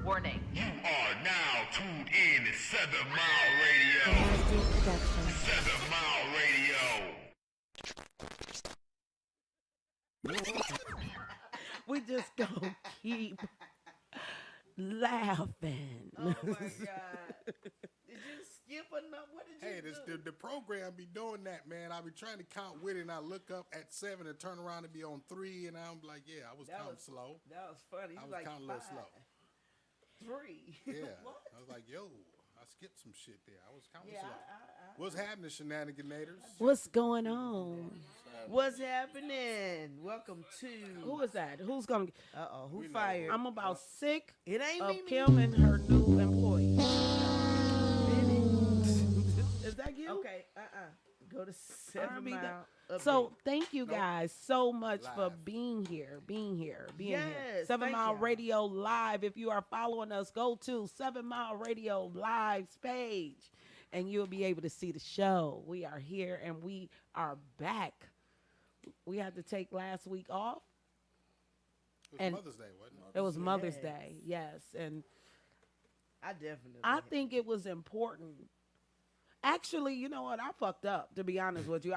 Warning. You are now tuned in to 7 Mile Radio. 7 Mile Radio. We just gonna keep laughing. Oh my God. Did you skip enough? What did you do? The program be doing that, man. I be trying to count with it, and I look up at 7 and turn around and be on 3, and I'm like, yeah, I was counting slow. That was funny. I was like counting a little slow. 3. Yeah. What? I was like, yo, I skipped some shit there. I was counting slow. What's happening, Shenaniganators? What's going on? What's happening? Welcome to. Who is that? Who's gonna? Who We know. fired? I'm about sick It ain't of me. Kim and her new employee. Is that you? Okay. Go to 7 R&B Mile. So Update. thank you guys so much for Live. being here. Here. Yes, 7 thank Mile y'all. Radio Live. If you are following us, go to 7 Mile Radio Live's page and you'll be able to see the show. We are here and we are back. We had to take last week off. It was And- Mother's Day, wasn't it? It was Mother's Yes. Day, yes. And I definitely. I think it was important. Actually, you know what? I fucked up, to be honest with you.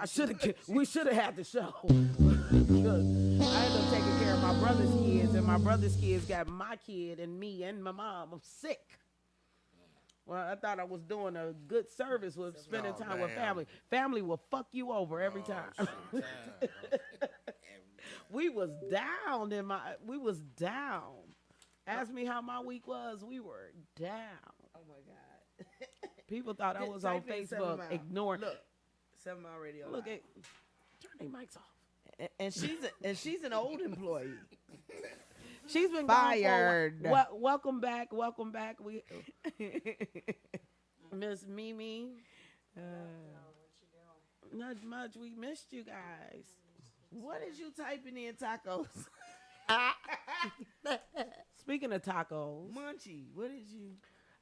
We should have had the show. Because I ended up taking care of my brother's kids, and my brother's kids got my kid and me and my mom. I'm sick. Well, I thought I was doing a good service with spending Oh, time with damn. family. Family will fuck you over every time. Shit. We was down. Ask me how my week was. We were down. Oh my God. People thought I was on Type in 7 Facebook Mile. ignoring. Look, 7 Mile Radio. Look Live. at, turn their mics off. And she's an old employee. She's been Fired. Gone for welcome back. We Miss Mimi. Not much. We missed you guys. What is you typing in tacos? Speaking of tacos, Munchie, what is you?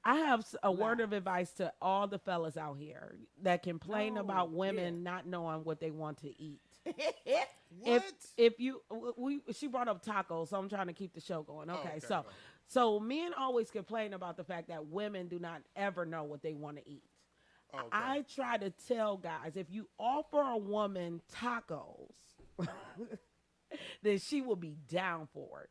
I have a word of advice to all the fellas out here that complain No, about women not knowing what they want to eat. What? If you she brought up tacos, so I'm trying to keep the show going. Okay, okay, so go. so men always complain about the fact that women do not ever know what they want to eat. Okay. I try to tell guys, if you offer a woman tacos, then she will be down for it.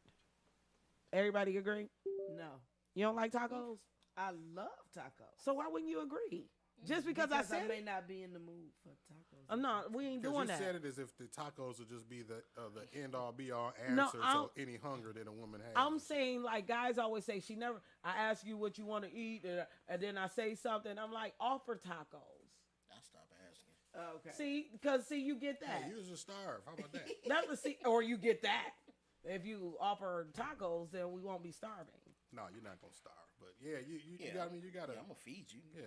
Everybody agree? No, You don't like tacos? I love tacos. So why wouldn't you agree? Just because I said may it? not be in the mood for tacos. No, we ain't Because doing you that. said it as if the tacos would just be the end all be all answer No, to any hunger that a woman has. I'm saying, like, guys always say, I ask you what you want to eat, and then I say something. I'm like, offer tacos. I stop asking. Okay. See, you get that. Hey, you was just starved. How about that? That's the or you get that. If you offer tacos, then we won't be starving. No, you're not gonna starve. But yeah, you Yeah, got me. You gotta. Yeah, I'm gonna feed you. Yeah.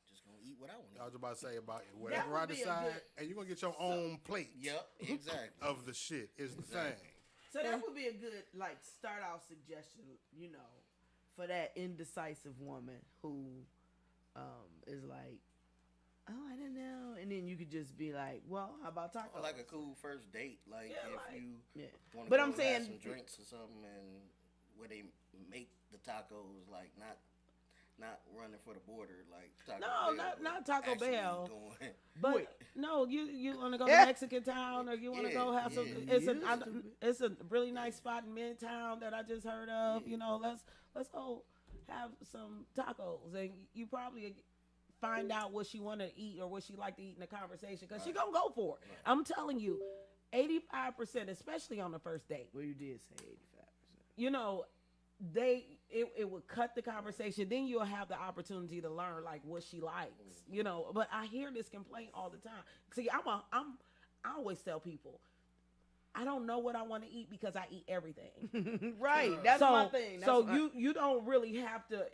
Just gonna eat what I want I was to eat. about to say about whatever I would be a decide, good- and you're gonna get your own plate Yep, exactly. of the shit is the thing. So that would be a good start out suggestion, for that indecisive woman who is like, oh, I don't know, and then you could just be like, well, how about tacos? Or like a cool first date, like Yeah, if like- you Yeah. want to But go I'm have saying- some drinks or something, and where they make the tacos, like not running for the border, like Taco No, Bell, not but Taco actually Bell. Going, But no, you want to go to Yeah. Mexican Town, or you want to Yeah, go have some? yeah. It's a really nice spot in Midtown that I just heard of. Let's go have some tacos, and you probably find out what she want to eat or what she like to eat in the conversation, because she gonna go for it. I'm telling you, 85%, especially on the first date. Well, you did say 85%. It would cut the conversation. Then you'll have the opportunity to learn like what she likes, But I hear this complaint all the time. See, I always tell people, I don't know what I want to eat because I eat everything. Right, that's my thing. You don't really have to.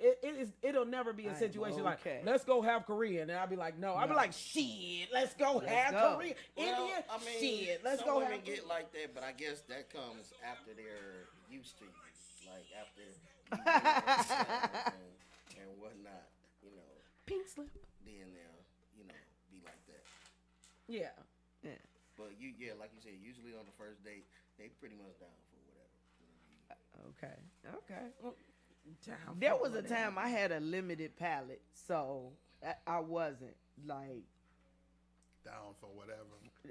It'll never be a situation okay. like, let's go have Korean, and I'll be like, no. I'll be like, shit, let's go have go. Korean. well, Indian, I mean, shit, let's some go women have. get like that, but I guess that comes after they're used to you, like after you and whatnot, Pink slip. then they'll be like that. Yeah. But like you said, usually on the first date, they pretty much down for whatever. Okay. There was a time I had a limited palate, so I wasn't like Down for whatever.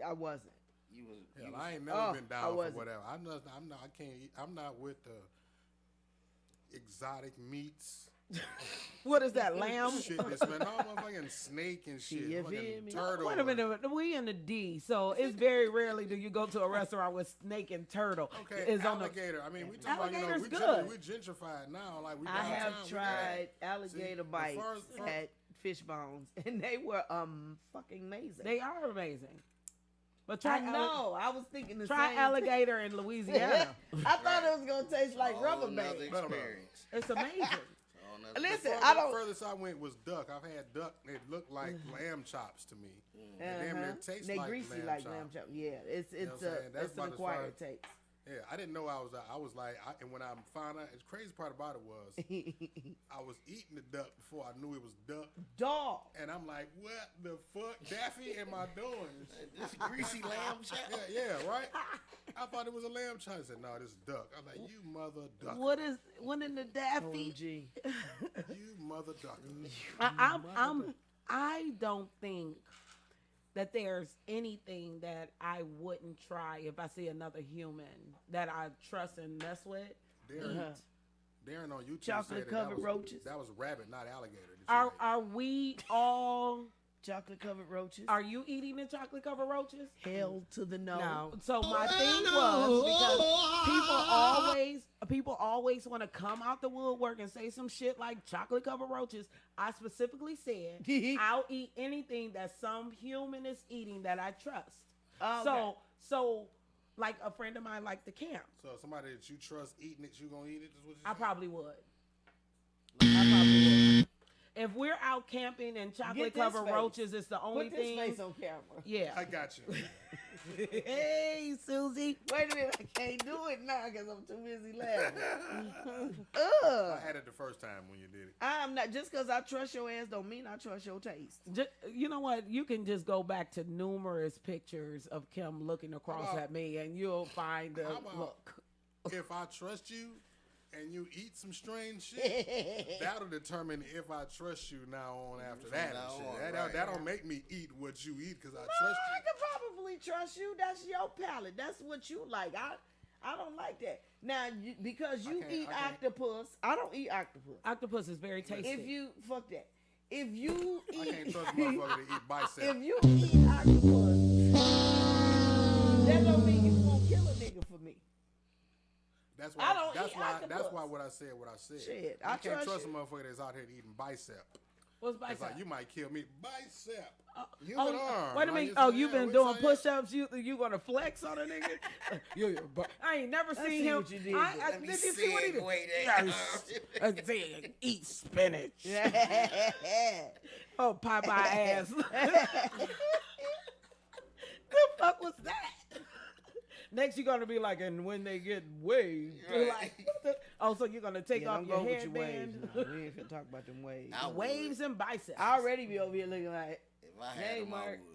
I wasn't. You was. Hell, You I ain't I never been down for wasn't. whatever. I'm not. I can't eat. I'm not with the exotic meats. What is that, lamb? Shit, this man, no motherfucking snake and shit. You Fucking feel me? turtle. Wait a minute, we in the D, so it's very rarely do you go to a restaurant with snake and turtle. Okay, Is on the- alligator. I mean, we talking about, Alligator's we good. gentrified now. Like we I have downtown, we tried got- alligator See, bites first- at Fish Bones, and they were fucking amazing. They are amazing. But I try know. I was thinking the try same. alligator in Louisiana. I thought it was gonna taste like rubber another band. experience. It's amazing. Whole nother- Listen, The I don't. furthest I went was duck. I've had duck. It looked like lamb chops to me. And damn, Uh-huh. it tastes They like greasy lamb like chop. lamb chop. Yeah, it's know what I'm saying? That's it's an about as far acquired as- taste. Yeah, I didn't know I was like, and when I found out, the crazy part about it was, I was eating the duck before I knew it was duck, Dog. and I'm like, what the fuck, Daffy, am I doing? This greasy lamb chop. Yeah, right. I thought it was a lamb chop. I said, no, this is duck. I'm like, you mother duck, What in the Daffy? OMG. you mother duck. I don't think that there's anything that I wouldn't try if I see another human that I trust and mess with. Darren on YouTube Chocolate said covered that was, roaches. That was rabbit, not alligator. Did you Are make? are we all? Chocolate covered roaches. Are you eating the chocolate covered roaches? Hell to the no. No. So my thing was because people always want to come out the woodwork and say some shit like chocolate covered roaches. I specifically said I'll eat anything that some human is eating that I trust. Okay. So like a friend of mine liked the camp. So somebody that you trust eating it, you gonna eat it? Is what you I saying? probably would. If we're out camping and chocolate this covered face. roaches is the only Put this thing. face on camera. Yeah. I got you. Hey, Susie. Wait a minute, I can't do it now because I'm too busy laughing. I had it the first time when you did it. I'm not just because I trust your ass don't mean I trust your taste. You know what? You can just go back to numerous pictures of Kim looking across about- at me, and you'll find the How about- look. If I trust you and you eat some strange shit, that'll determine if I trust you now on after that. now And shit. on, That right. that'll make me eat what you eat because I No, trust I you. can probably trust you. That's your palate. That's what you like. I don't like that. Now, because you can't- eat I can't. octopus, I don't eat octopus. Octopus is very tasty. If you fuck that, if you I eat, can't trust a motherfucker to eat bicep. if you eat octopus, that don't mean you won't kill a nigga for me. That's I why. don't That's eat why. octopus. That's why. What I said. What I said. Shit, I I can't trust trust you. a motherfucker that's out here eating bicep. What's It's bicep? like you might kill me. Bicep. Human Oh, arm. wait a Like, minute. it's Oh, like, you've yeah, been which doing one, yeah. push-ups. You gonna flex on a nigga? I ain't never seen see him. what you did I, there. I, Let me did you see what he did? segue that. Eat spinach. Oh, Popeye ass. The fuck was that? Next, you're gonna be like, and when they get waved, you're like, what the? Oh, so you're gonna take Yeah, off don't your go with your waves. headband? No, we ain't finna talk about them waves. I would. Waves and biceps. I already be over here looking like, If I had Hey, them, I Mark. would.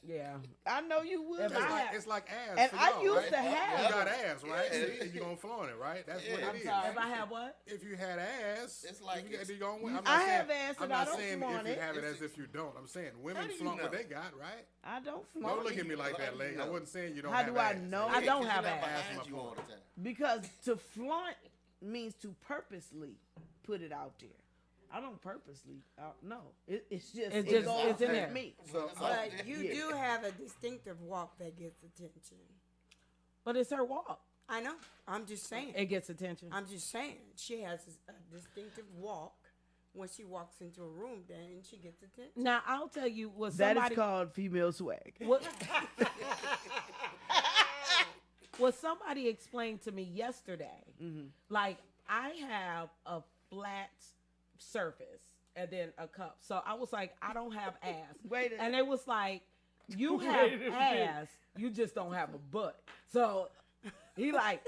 Yeah. I know you would. If It's I like, had- it's like ass. And for I y'all, used right? to have You got ass, right? Yeah. See, you gonna flaunt it, right? That's what Yeah. it is. sorry. If I have what? If you had ass, It's like you, it's- you gonna win. I'm I not have saying, ass I'm and I not don't saying flaunt if you it. have it as if you don't. I'm saying women How do you flaunt what know? they got, right? I don't Don't flaunt look it. at me like that, How do you lady. I know? wasn't saying you don't How have do I ass. know? I don't Because have you're not ass. behind you all the time. Because to flaunt means to purposely put it out there. I don't purposely. No, it's just It's it just- goes it's in with there. me. So, But you Yeah. do have a distinctive walk that gets attention. But it's her walk. I know. I'm just saying. It gets attention. I'm just saying. She has a distinctive walk. When she walks into a room, then she gets attention. Now I'll tell you what That somebody is called female swag. what somebody explained to me yesterday. Mm-hmm. Like I have a flat surface and then a cup. So I was like, I don't have ass. Wait a- and it was like, you have ass, you just don't have a butt. So he like,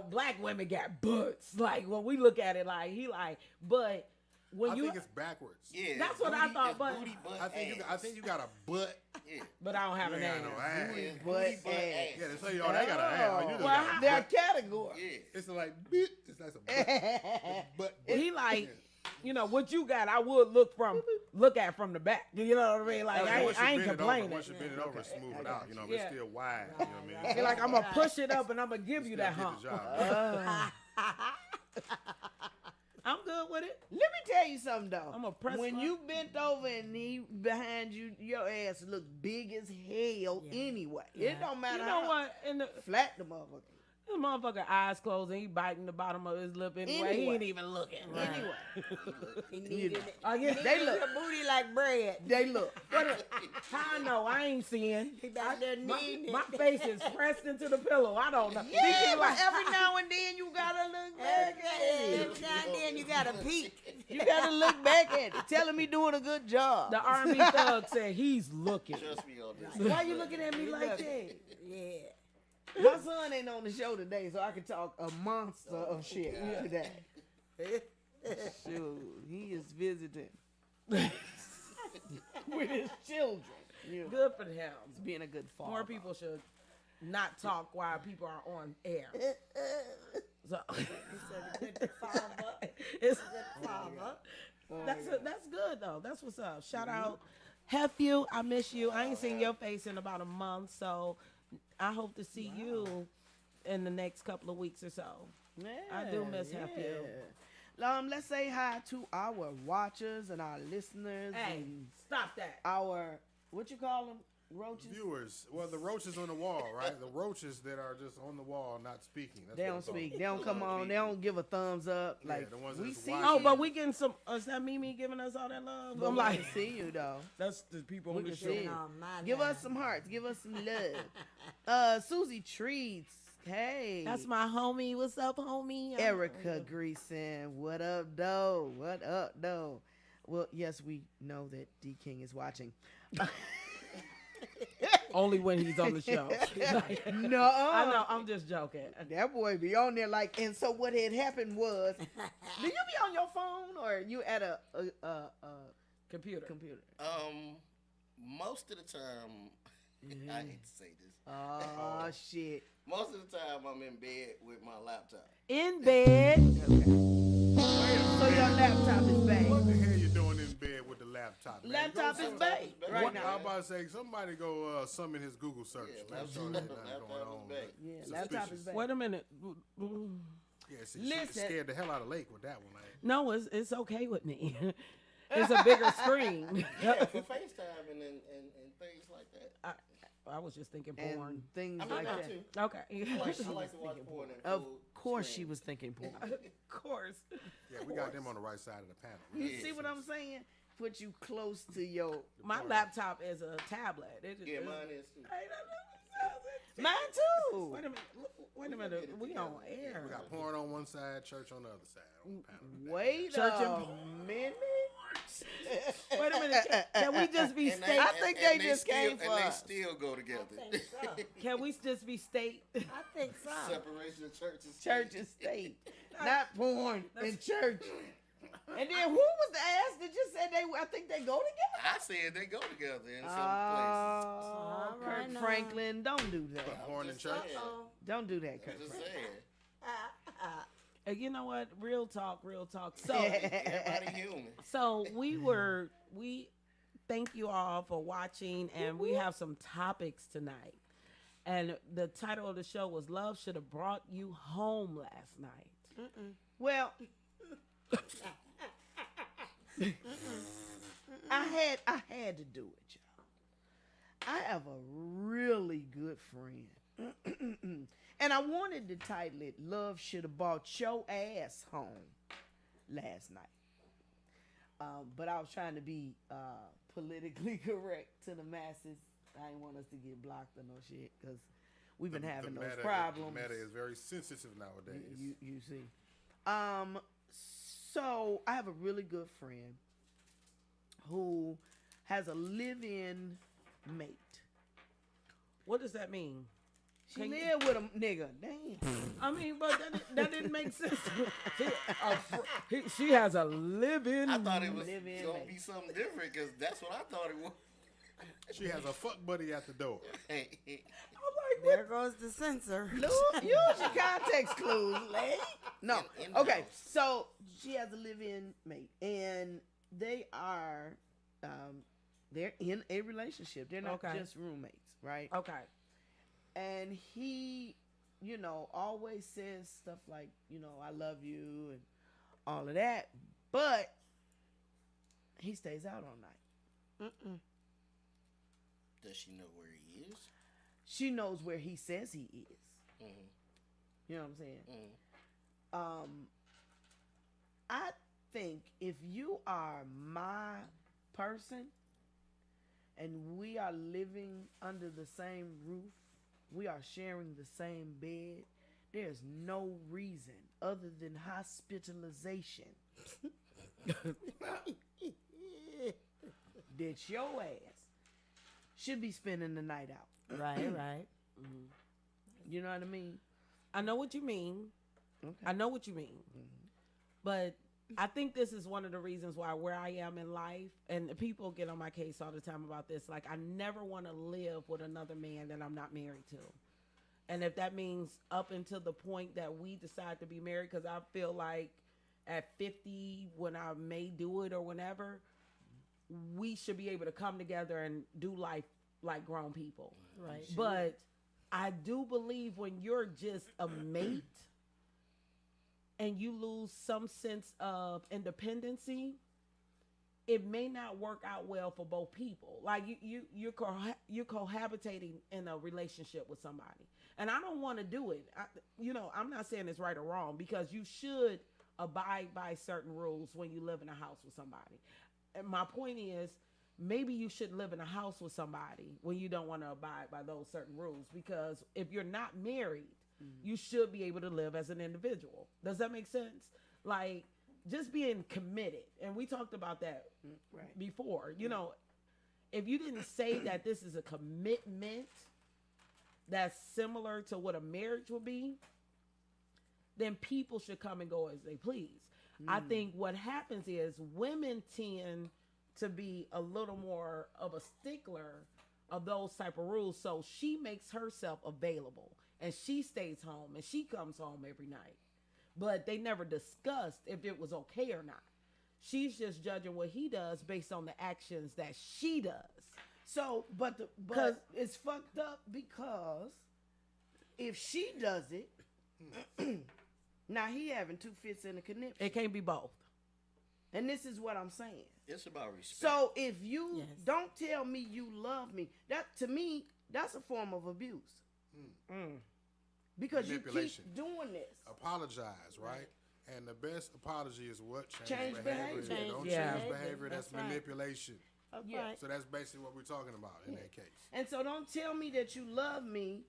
black women got butts. Like when we look at it, like he like, but when I you, think it's backwards. Yeah, That's what I thought, it's but- booty, butt, I think you got a butt. yeah. but I don't have You a ain't name. got no ass. Yeah, Butt, booty, butt, ass. ass. Yeah, they say, oh, they got an ass. You just Well, got a They're butt. category. Yeah. It's like, it's like a butt. He like, you know, what you got, I would look at from the back. You know what I mean? Like, Once you I ain't bend it over, complaining. once you bend it over, smooth it out. You know, Yeah. it's still wide. You know what I mean? You're like, I'm going to push it up and I'm going to give you that Still hump. get the job done. I'm good with it. Let me tell you something though. I'm a press when my- you bent over and he behind you, your ass look big as hell anyway. It don't matter You know how what? And the flat the motherfucker. motherfucker eyes closed and he biting the bottom of his lip anyway. He Anyway. ain't even looking. Anyway, He needed it. I guess He they needed look. your booty like bread. they look. How I know? I ain't seeing. He back there needing My it. face is pressed into the pillow. I don't know. He Yeah, can but like, every now and then you gotta look back at Every it. now and then you got to peek. You gotta look back at it. Tell him he doing a good job. the R&B thug said he's looking. Trust me on this. Why you looking at me like that? Yeah. My son ain't on the show today, so I can talk a monster of shit today. Shoot, he is visiting with his children. Yeah. Good for him. Being a good father. More people should not talk while people are on air. So He said a good father. it's, Good father. that's good though. That's what's up. Shout out, Hefew. I miss you. I ain't seen your face in about a month, so I hope to see you in the next couple of weeks or so. Yeah, I do miss Hefew. Let's say hi to our watchers and our listeners Hey, and stop that. our what you call them roaches. Viewers, well, the roaches on the wall, right? The roaches that are just on the wall, not speaking. That's They what don't it's called. speak. They don't come on. They don't give a thumbs up. Yeah, Like the ones we that's see. watching. Oh, you. but we getting some. Is that Mimi giving us all that love? But I'm we like, can see you though. that's the people We on the can show. see you. Oh, my Give God. us some hearts. Give us some love. Susie Treats. Hey. That's my homie. What's up, homie? Erica Greason. What up, though? What up, though? Well, yes, we know that D King is watching. Only when he's on the show. No, I know. I'm just joking. that boy be on there like. And so what had happened was, do you be on your phone or you at a Computer. computer? Most of the time, I hate to say this. Oh shit! Most of the time, I'm in bed with my laptop. In bed. So your laptop is back. What the hell you doing in bed with the laptop? Man? Laptop Go is some- back right What- I now. was about to say, somebody go summon his Google search. Yeah, Make sure laptop- there's nothing laptop going is on. back. Yeah, Suspicious. laptop is back. Wait a minute. Yeah, see, Listen. she scared the hell out of Lake with that one. Like, No, it's okay with me. It's a bigger screen. Yeah, for FaceTime and things like that. I was just thinking And porn. things I mean, like that that. too. Okay. I like to watch porn. in Of full course, screen. she was thinking porn. Of course. yeah, we got them on the right side of the panel. You Yeah. see what I'm saying? Put you close to your. My laptop is a tablet. It just, Yeah, mine is too. Mine too. Wait a minute. Wait a minute. We on air. We got porn on one side, church on the other side. On the panel. Wait Church a and- minute. Wait a minute. Can we just be And state? I think they just still, came for and they us. still go together. I think so. Can we just be state? I think so. Separation of church and Church state. and state, not porn and church. And then who was the ass that just said they? I think they go together. I said they go together in some Oh, All Kirk right now. Franklin, don't do that. places. Porn and church. Uh-oh. Don't do that, Kirk I'm just Franklin. saying. And you know what? Real talk. Real talk. So, Everybody human. so we thank you all for watching, and we have some topics tonight. And the title of the show was "Love Should Have Brought You Home Last Night." Well, I had to do it, y'all. I have a really good friend. And I wanted to title it Love Should Have Brought Your Ass Home Last Night. But I was trying to be politically correct to the masses. I didn't want us to get blocked or no shit because we've been having those problems. The matter is very sensitive nowadays. You see. So I have a really good friend who has a live-in mate. What does that mean? She lived with a nigga. Damn. I mean, but that didn't make sense. She has a living. I thought it was Living gonna mate. be something different because that's what I thought it was. She has a fuck buddy at the door. Hey, There goes the censor. Use your context clues, lady. No. In Okay. house. So she has a live-in mate, and they are, they're in a relationship. They're not Okay. just roommates, right? Okay. And he, always says stuff like, I love you and all of that, but he stays out all night. does she know where he is? She knows where he says he is. Mm-hmm. You know what I'm saying? Mm-hmm. I think if you are my person and we are living under the same roof, we are sharing the same bed, there's no reason other than hospitalization that your ass should be spending the night out. Right. You know what I mean? I know what you mean. Okay. I know what you mean. But I think this is one of the reasons why where I am in life, and people get on my case all the time about this, like I never want to live with another man that I'm not married to. And if that means up until the point that we decide to be married, because I feel like at 50, when I may do it or whenever, we should be able to come together and do life like grown people. Right. But I do believe when you're just a mate and you lose some sense of independency, it may not work out well for both people. Like you're cohabitating in a relationship with somebody, and I don't want to do it. I'm not saying it's right or wrong, because you should abide by certain rules when you live in a house with somebody. And my point is, maybe you shouldn't live in a house with somebody when you don't want to abide by those certain rules, because if you're not married, you should be able to live as an individual. Does that make sense? Like, just being committed. And we talked about that before. If you didn't say that this is a commitment that's similar to what a marriage would be, then people should come and go as they please. I think what happens is women tend to be a little more of a stickler of those type of rules. So she makes herself available and she stays home and she comes home every night. But they never discussed if it was okay or not. She's just judging what he does based on the actions that she does. So, but it's fucked up, because if she does it, now he having two fits in a conniption. It can't be both. And this is what I'm saying. It's about respect. So if you don't tell me you love me, that to me, that's a form of abuse. Because you Manipulation. keep doing this. Apologize, right? And the best apology is what? Change behavior. If you don't Yeah. change behavior, that's That's right. manipulation. Yeah. So that's basically what we're talking about in that case. And so don't tell me that you love me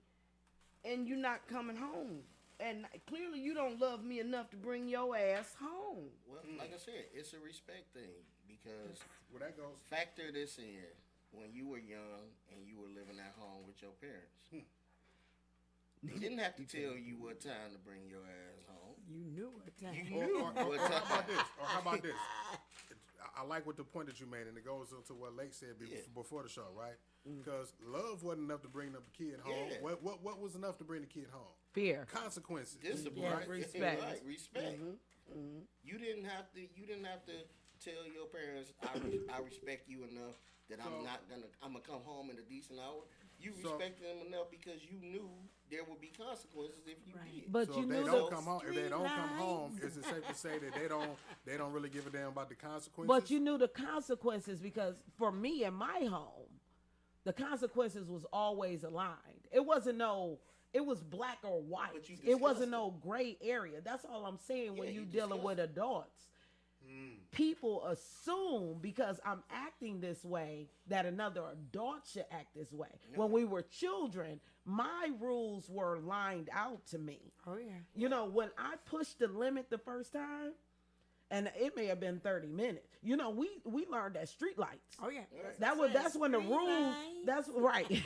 and you're not coming home. And clearly you don't love me enough to bring your ass home. Well, like I said, it's a respect thing, because Well, that goes. factor this in. When you were young and you were living at home with your parents, they didn't have to tell you what time to bring your ass home. You knew what time. You knew Or what how time. about this? Or how about this? I like what the point that you made, and it goes into what Lake said before the show, right? Because love wasn't enough to bring the kid home. Yeah. What was enough to bring the kid home? Fear. Consequences. Discipline, right? respect. Right, respect. You didn't have to. You didn't have to tell your parents, I respect you enough that I'm gonna come home in a decent hour. You respected them enough because you knew there would be consequences if you did. But So you if they knew don't the, come home, is it safe to say that they don't really give a damn about the consequences? but you knew the consequences, because for me in my home, the consequences was always aligned. It wasn't it was black or white. But you It wasn't discussed no gray area. That's all I'm saying. When Yeah, you you dealing with discussed adults, people assume because I'm acting this way that another adult should act this way. When we were children, my rules were lined out to me. Oh yeah. When I pushed the limit the first time, And it may have been 30 minutes. You know, we learned that street lights. Oh yeah. That's when the rules. That's right.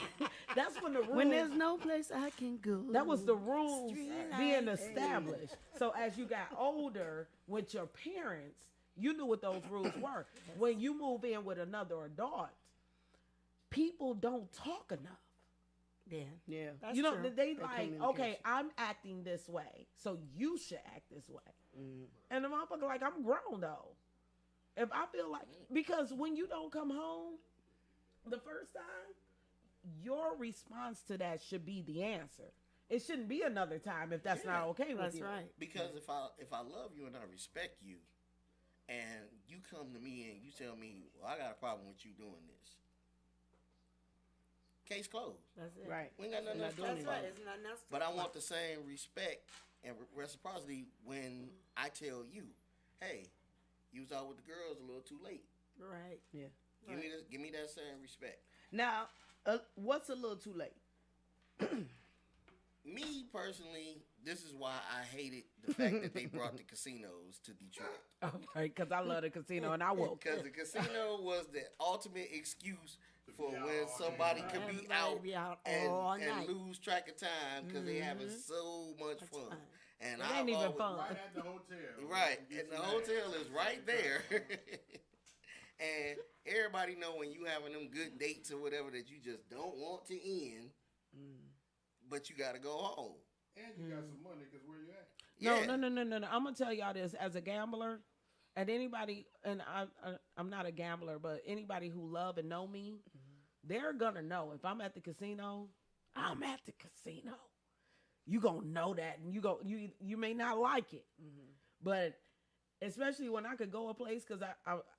That's when the rules. When there's no place I can go. That was the rules Street being lights. established. So as you got older with your parents, you knew what those rules were. When you move in with another adult, people don't talk enough. Yeah. Yeah. That's you know, true. they That like, communication. okay, I'm acting this way, so you should act this way. And the motherfucker like, I'm grown though. If I feel like, because when you don't come home the first time, your response to that should be the answer. It shouldn't be another time if that's not okay with That's you. right. Because if I love you and I respect you, and you come to me and you tell me, well, I got a problem with you doing this. Case closed. That's it. Right. We ain't got nothing else to That's do right. about it. It's nothing else. to But I talk want about. the same respect and reciprocity when I tell you, hey, you was out with the girls a little too late. Right. Yeah. Give me that same respect. Now, what's a little too late? Me personally, this is why I hated the fact that they brought the casinos to Detroit. Right, because I love the casino and I will. Because the casino was the ultimate excuse for be out when all somebody day. could be Everybody out, be out all and night. lose track of time because they having so much fun. fun. And It I ain't even fun. Right at the hotel. Right, Get and the some hotel ass. is right there. And everybody know when you having them good dates or whatever that you just don't want to end, but you got to go home. And you got some money because where you at? No, Yeah. no. I'm gonna tell y'all this as a gambler, and anybody, and I'm not a gambler, but anybody who love and know me, they're gonna know if I'm at the casino. I'm at the casino. You gonna know that, and you may not like it, but especially when I could go a place because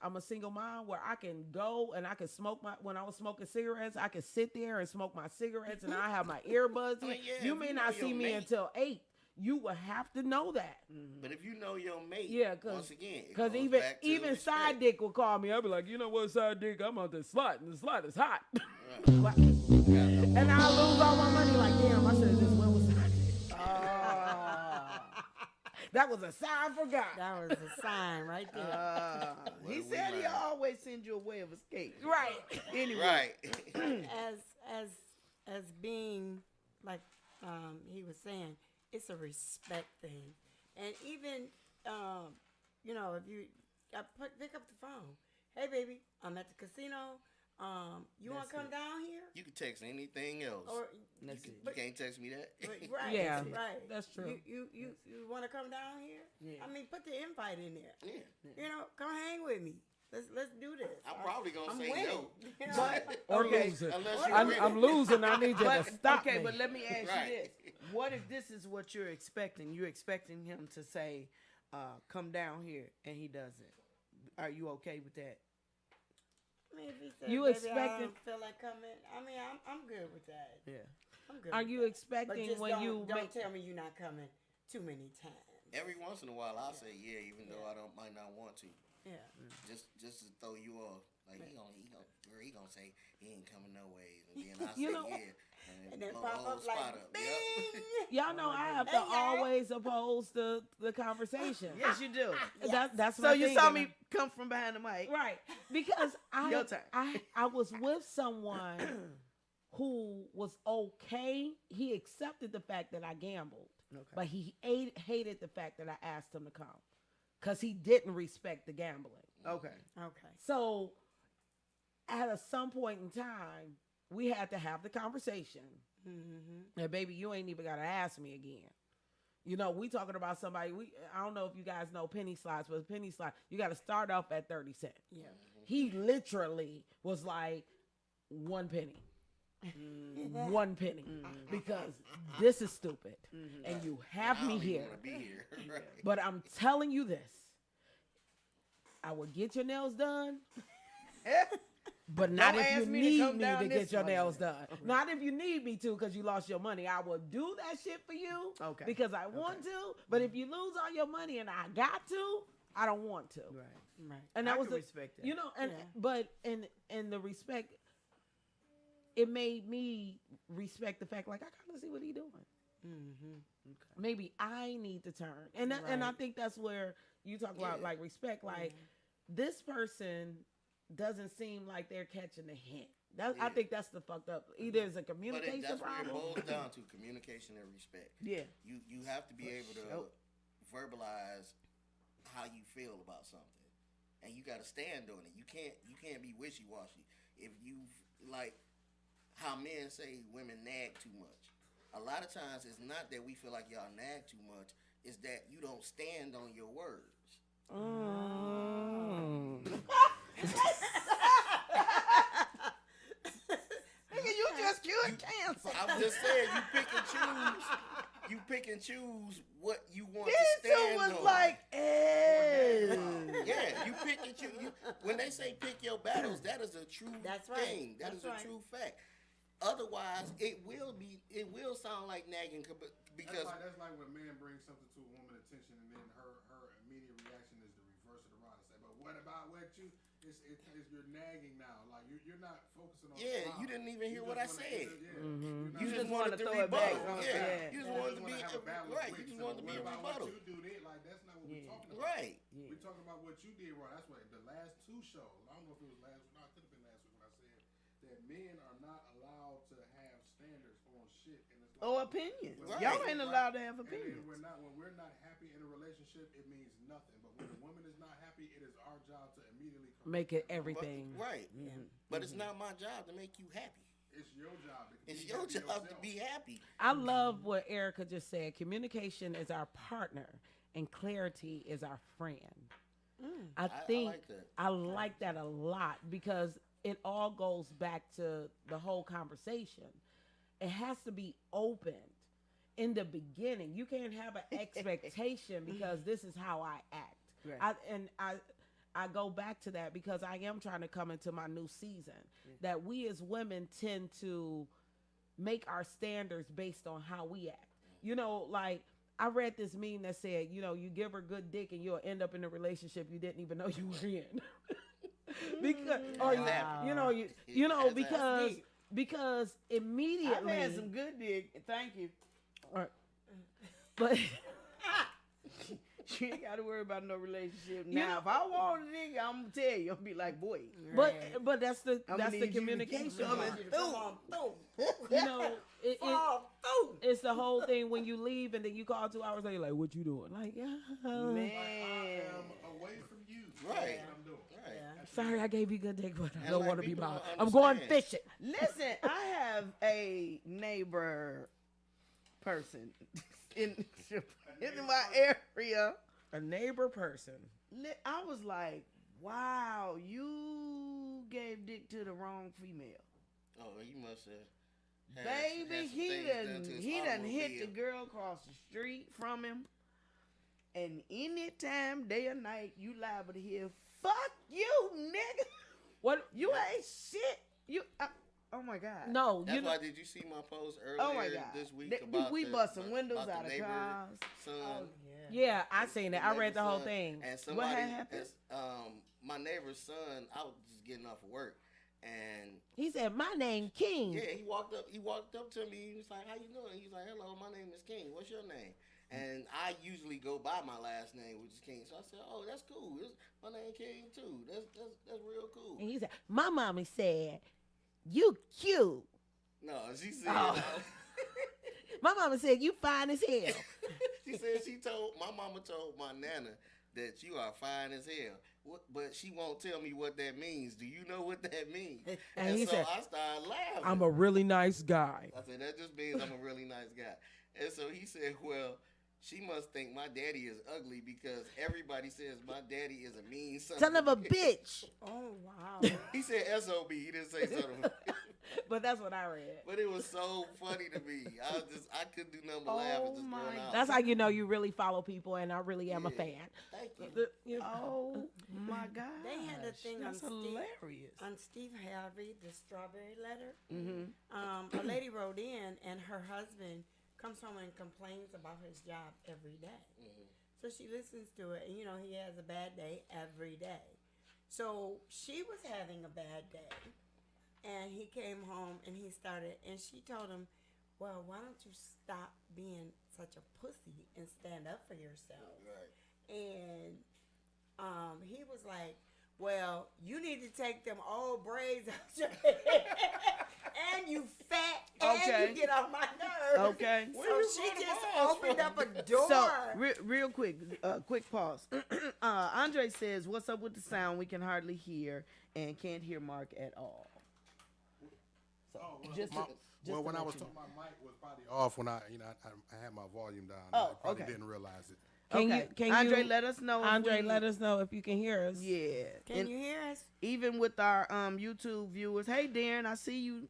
I'm a single mom where I can go and I can smoke when I was smoking cigarettes, I could sit there and smoke my cigarettes and I have my earbuds in. I mean, yeah, You if may you not know see your me mate. until 8. You will have to know that. But if you know your mate, Yeah, once again, it because goes even back to even respect. side dick will call me. I'll be like, you know what, side dick, I'm on the slot, and the slot is hot. Right. And I'll lose all my money. Like, damn, I should have just went with side dick. That was a sign for God. That was a sign right there. He do we said he learn? always send you a way of escape. Right. Anyway. Right. as being like he was saying, it's a respect thing, and even you know, if you pick up the phone, hey baby, I'm at the casino. You want to come down here? You can text anything else. Or That's you it. can't text me that. right, Yeah, right. that's true. You want to come down here? Yeah. I mean, put the invite in there. Yeah. You know, come hang with me. Let's do this. I'm probably gonna I'm say winning. no. You know? Or Okay. losing. Unless you're I'm winning. losing. I need you to stop okay, me. but let me ask Right. you this: what if this is what you're expecting? You're expecting him to say, "Come down here," and he doesn't. Are you okay with that? I mean, if he said, You "Baby, I expecting- don't feel like coming." I mean, I'm good with that. Yeah. I'm good. Are with you that. But expecting just when you don't make? tell me you're not coming too many times. Every once in a while, I'll say yeah, even though I might not want to, Yeah. just to throw you off. Like he gonna say he ain't coming no ways, and then I say You know- yeah, And then blow pop the whole up like, spot up. bing. Yep. Y'all know I have to Hey, y'all. always oppose the conversation. Yes, you do. That's So my you thing, saw and me come from behind the mic. right because Your turn. I was with someone who was okay. He accepted the fact that I gambled, Okay. but he hated the fact that I asked him to come because he didn't respect the gambling. Okay. Okay. So at some point in time, we had to have the conversation. Mm-hmm. And baby, you ain't even gotta ask me again. You know, we talking about somebody. I don't know if you guys know penny slots, but penny slot, you got to start off at 30 cents. Yeah. He literally was like 1 penny. 1 penny, because this is stupid, and you have I me don't even here. wanna be here. Right. But I'm telling you this: I will get your nails done, but not Don't if you ask me to need come me down to this get your way. nails done. Not if you need me to, because you lost your money. I will do that shit for you, Okay. because I want to. But if you lose all your money and I got to, I don't want to. Right. Right. And that I was can the, respect that. you know, and Yeah. but and the respect, it made me respect the fact, like, I gotta see what he doing. Maybe I need to turn, and and I think that's where you talk about like respect. Like this person doesn't seem like they're catching the hint. That I think that's the fucked up. Either it's a communication That's problem. where it boils down to communication and respect. Yeah. You have to be able to verbalize how you feel about something, and you got to stand on it. You can't be wishy washy. If you like how men say women nag too much, a lot of times it's not that we feel like y'all nag too much. It's that you don't stand on your words. Nigga, you just cured cancer. I'm just saying, you pick and choose what you want These to two stand was on. like, Yeah, you pick and choose. When they say pick your battles, that is a true That's right. thing. That That's is a right. true fact. Otherwise, it will sound like nagging because That's like when a man brings something to a woman's attention, and then her immediate reaction is to reverse it around and say, "But what about what you?" It's you're nagging now. Like you're not focusing on. yeah, the you didn't even hear what I said. You You just wanted wanted to to throw it back. rebuttal. Yeah. You just wanted to be have a battle right. of You just wits. wanted to be a What about rebuttal. what you do? Like that's not what we're talking about. Right. We're talking about what you did wrong. That's what the last two shows. I don't know if it was last. No, it could have been last week when I said that men are not allowed to have standards on shit. And it's oh, opinions. Right. Y'all ain't allowed to have And opinions. then when we're not happy in a relationship, it means nothing. But when the woman is not happy, it is our job to immediately Make it But, everything. right. But it's not my job to make you happy. It's your job. It's your job to be happy. I love what Erica just said. Communication is our partner, and clarity is our friend. I think like that. I like that a lot because it all goes back to the whole conversation. It has to be open in the beginning. You can't have an expectation because this is how I act. Right. I go back to that because I am trying to come into my new season. That we as women tend to make our standards based on how we act. You know, like I read this meme that said, you know, you give her good dick and you'll end up in a relationship you didn't even know you were in. Because, or you know, because immediately. I've had some good dick. Thank you. But You ain't got to worry about no relationship. Now, if I want a nigga, I'm going to tell you. I'm be like, boy. but that's the need you to communication. keep coming You know, it's the whole thing when you leave and then you call 2 hours later, like, what you doing? Like, Man. I am away from you. Right. That's what I'm doing. Right. sorry, I gave you good dick, but I And don't like, want to be people bothered. don't I'm going understand. fishing. Listen, I have a neighbor person in my area. A neighbor person. I was like, wow, you gave dick to the wrong female. Oh, you must have. Baby, he done hit the girl across the street from him. And anytime, day or night, you liable to hear, fuck you, nigga. What? You ain't shit. Oh my God. No, That's you know. why did you see my post earlier Oh my God. this week about we the, busting windows about out the of neighbor cars. son? Yeah, I seen it. I read the whole son, thing. And somebody, What had happened? my neighbor's son, I was just getting off of work, and He said, "My name King." yeah, he walked up to me. He was like, "How you doing?" He's like, "Hello, my name is King. What's your name?" And I usually go by my last name, which is King. So I said, "Oh, that's cool. My name King too. That's real cool." And he said, "My mommy said, you cute." No, she said. Oh. My mama said, "You fine as hell." She said my mama told my nana that you are fine as hell. But she won't tell me what that means. Do you know what that means? And he so said, I started laughing. "I'm a really nice guy." I said, that just means I'm a really nice guy. And so he said, well, she must think my daddy is ugly because everybody says my daddy is a mean Son of a bitch. Oh, wow. He said SOB. He didn't say something. But that's what I read. But it was so funny to me. I couldn't do nothing but laugh and just my going out. That's how you know you really follow people, and I really am a fan. Thank you. Oh my God. They had a thing That's hilarious. on Steve Harvey, the Strawberry Letter. Mm-hmm. A lady wrote in, and her husband comes home and complains about his job every day. So she listens to it, and he has a bad day every day. So she was having a bad day, and he came home and he started, and she told him, well, why don't you stop being such a pussy and stand up for yourself? Right. And he was like, well, you need to take them old braids out your head. And you fat, and you get on my nerves. Okay. So she just opened up a door. So, real quick, quick pause. Andre says, what's up with the sound? We can hardly hear and can't hear Mark at all. So, when I was talking, my mic was probably off when I had my volume down. Oh, I probably okay. didn't realize it. Can Andre, let us know. Let us know if you can hear us. Yeah. Can you hear us? Even with our YouTube viewers, hey Darren, I see you.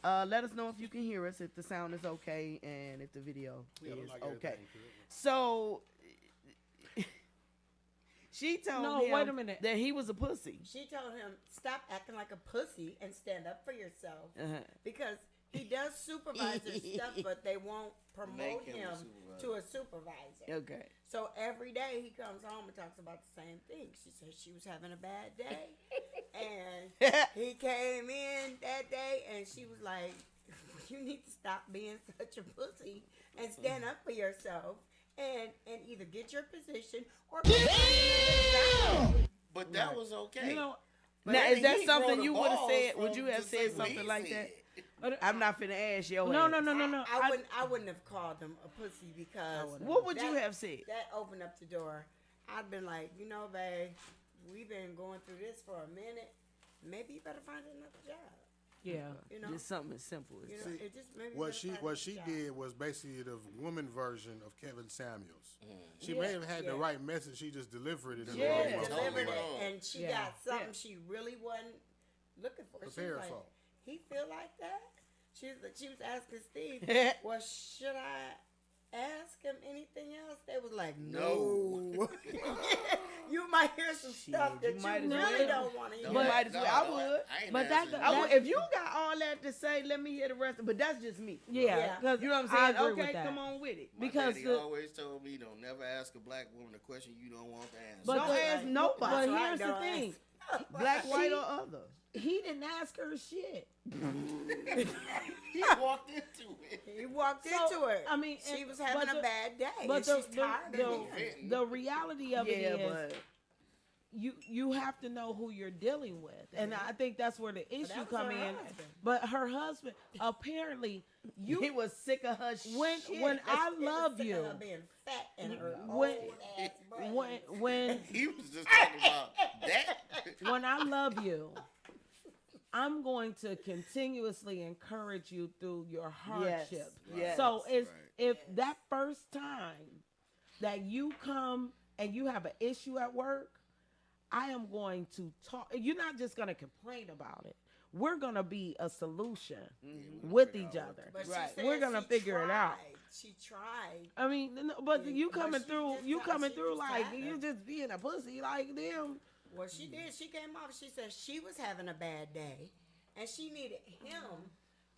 Let us know if you can hear us, if the sound is okay, and if the video is okay. So she told him wait a minute. that he was a pussy. She told him, stop acting like a pussy and stand up for yourself. Uh-huh. Because he does supervisor stuff, but they won't promote Make him him a to a supervisor. Okay. So every day he comes home and talks about the same thing. She said she was having a bad day. And he came in that day and she was like, you need to stop being such a pussy and stand up for yourself and either get your position or But that was okay. You know, Now, is that He something grow you the would have balls said? from Would you have to say said what something he like said. that? I'm not finna ask your no, ass. no, no, no, no. I wouldn't have called him a pussy because What would you have said? that opened up the door. I'd been like, you know, babe, we've been going through this for a minute. Maybe you better find another job. Yeah. You know, Just something as simple as you know, See, it just maybe What she did was basically the woman version of Kevin Samuels. She may have had the right message. She just delivered it in the wrong She way. delivered it, wrong. and she Yeah. got something she really wasn't looking for. She was Prepared like, for. he feel like that? She was asking Steve, well, should I ask him anything else? They was like, no. You might hear some stuff that you you might as really well. don't want to hear. You might as well. I would. I ain't But that- asking I you. would, if you got all that to say, let me hear the rest. But that's just me. Yeah. Yeah. 'Cause You know what I'm I saying? agree with Okay, that. come on with it. My because daddy the- always told me, don't never ask a black woman a question you don't want to answer. But Don't the- ask nobody. But Right, here's the don't thing. Black, white, or other. He didn't ask her shit. He walked into it. He walked So, into it. I mean, she and- was having but a bad day, But and she's tired of it. the reality of Yeah, it is but you have to know who you're dealing with, and I think that's where the issue was come her in. husband. But her husband apparently he you was sick of her when shit. when I He was love sick of you her being fat and her when old ass brain. when He was just talking about that. when I love you, I'm going to continuously encourage you through your hardship. yes, So it's right. if that first time that you come and you have an issue at work, I am going to talk. You're not just going to complain about it. We're going to be a solution with each other. But she Right. said We're gonna she figure it out. tried. She tried. I mean, but Yeah, you but coming she through, just you got- coming she through just like got you it. just being a pussy like them. Well, she did. She came off. She said she was having a bad day, and she needed him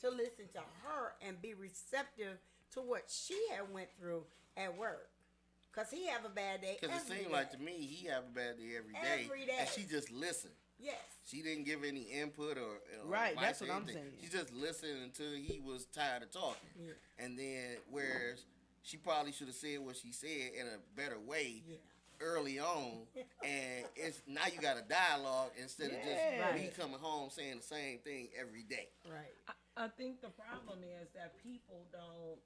to listen to her and be receptive to what she had went through at work. Cause he have a bad day. Because it every seemed day. like to me he have a bad day every day. Every day. And she just listened. Yes. She didn't give any input or Right, advice that's or what I'm anything. saying. She just listened until he was tired of talking. Yeah. And then, whereas she probably should have said what she said in a better way Yeah. early on. And it's now you got a dialogue instead of Yeah. just me coming home saying the same thing every day. Right. I think the problem is that people don't.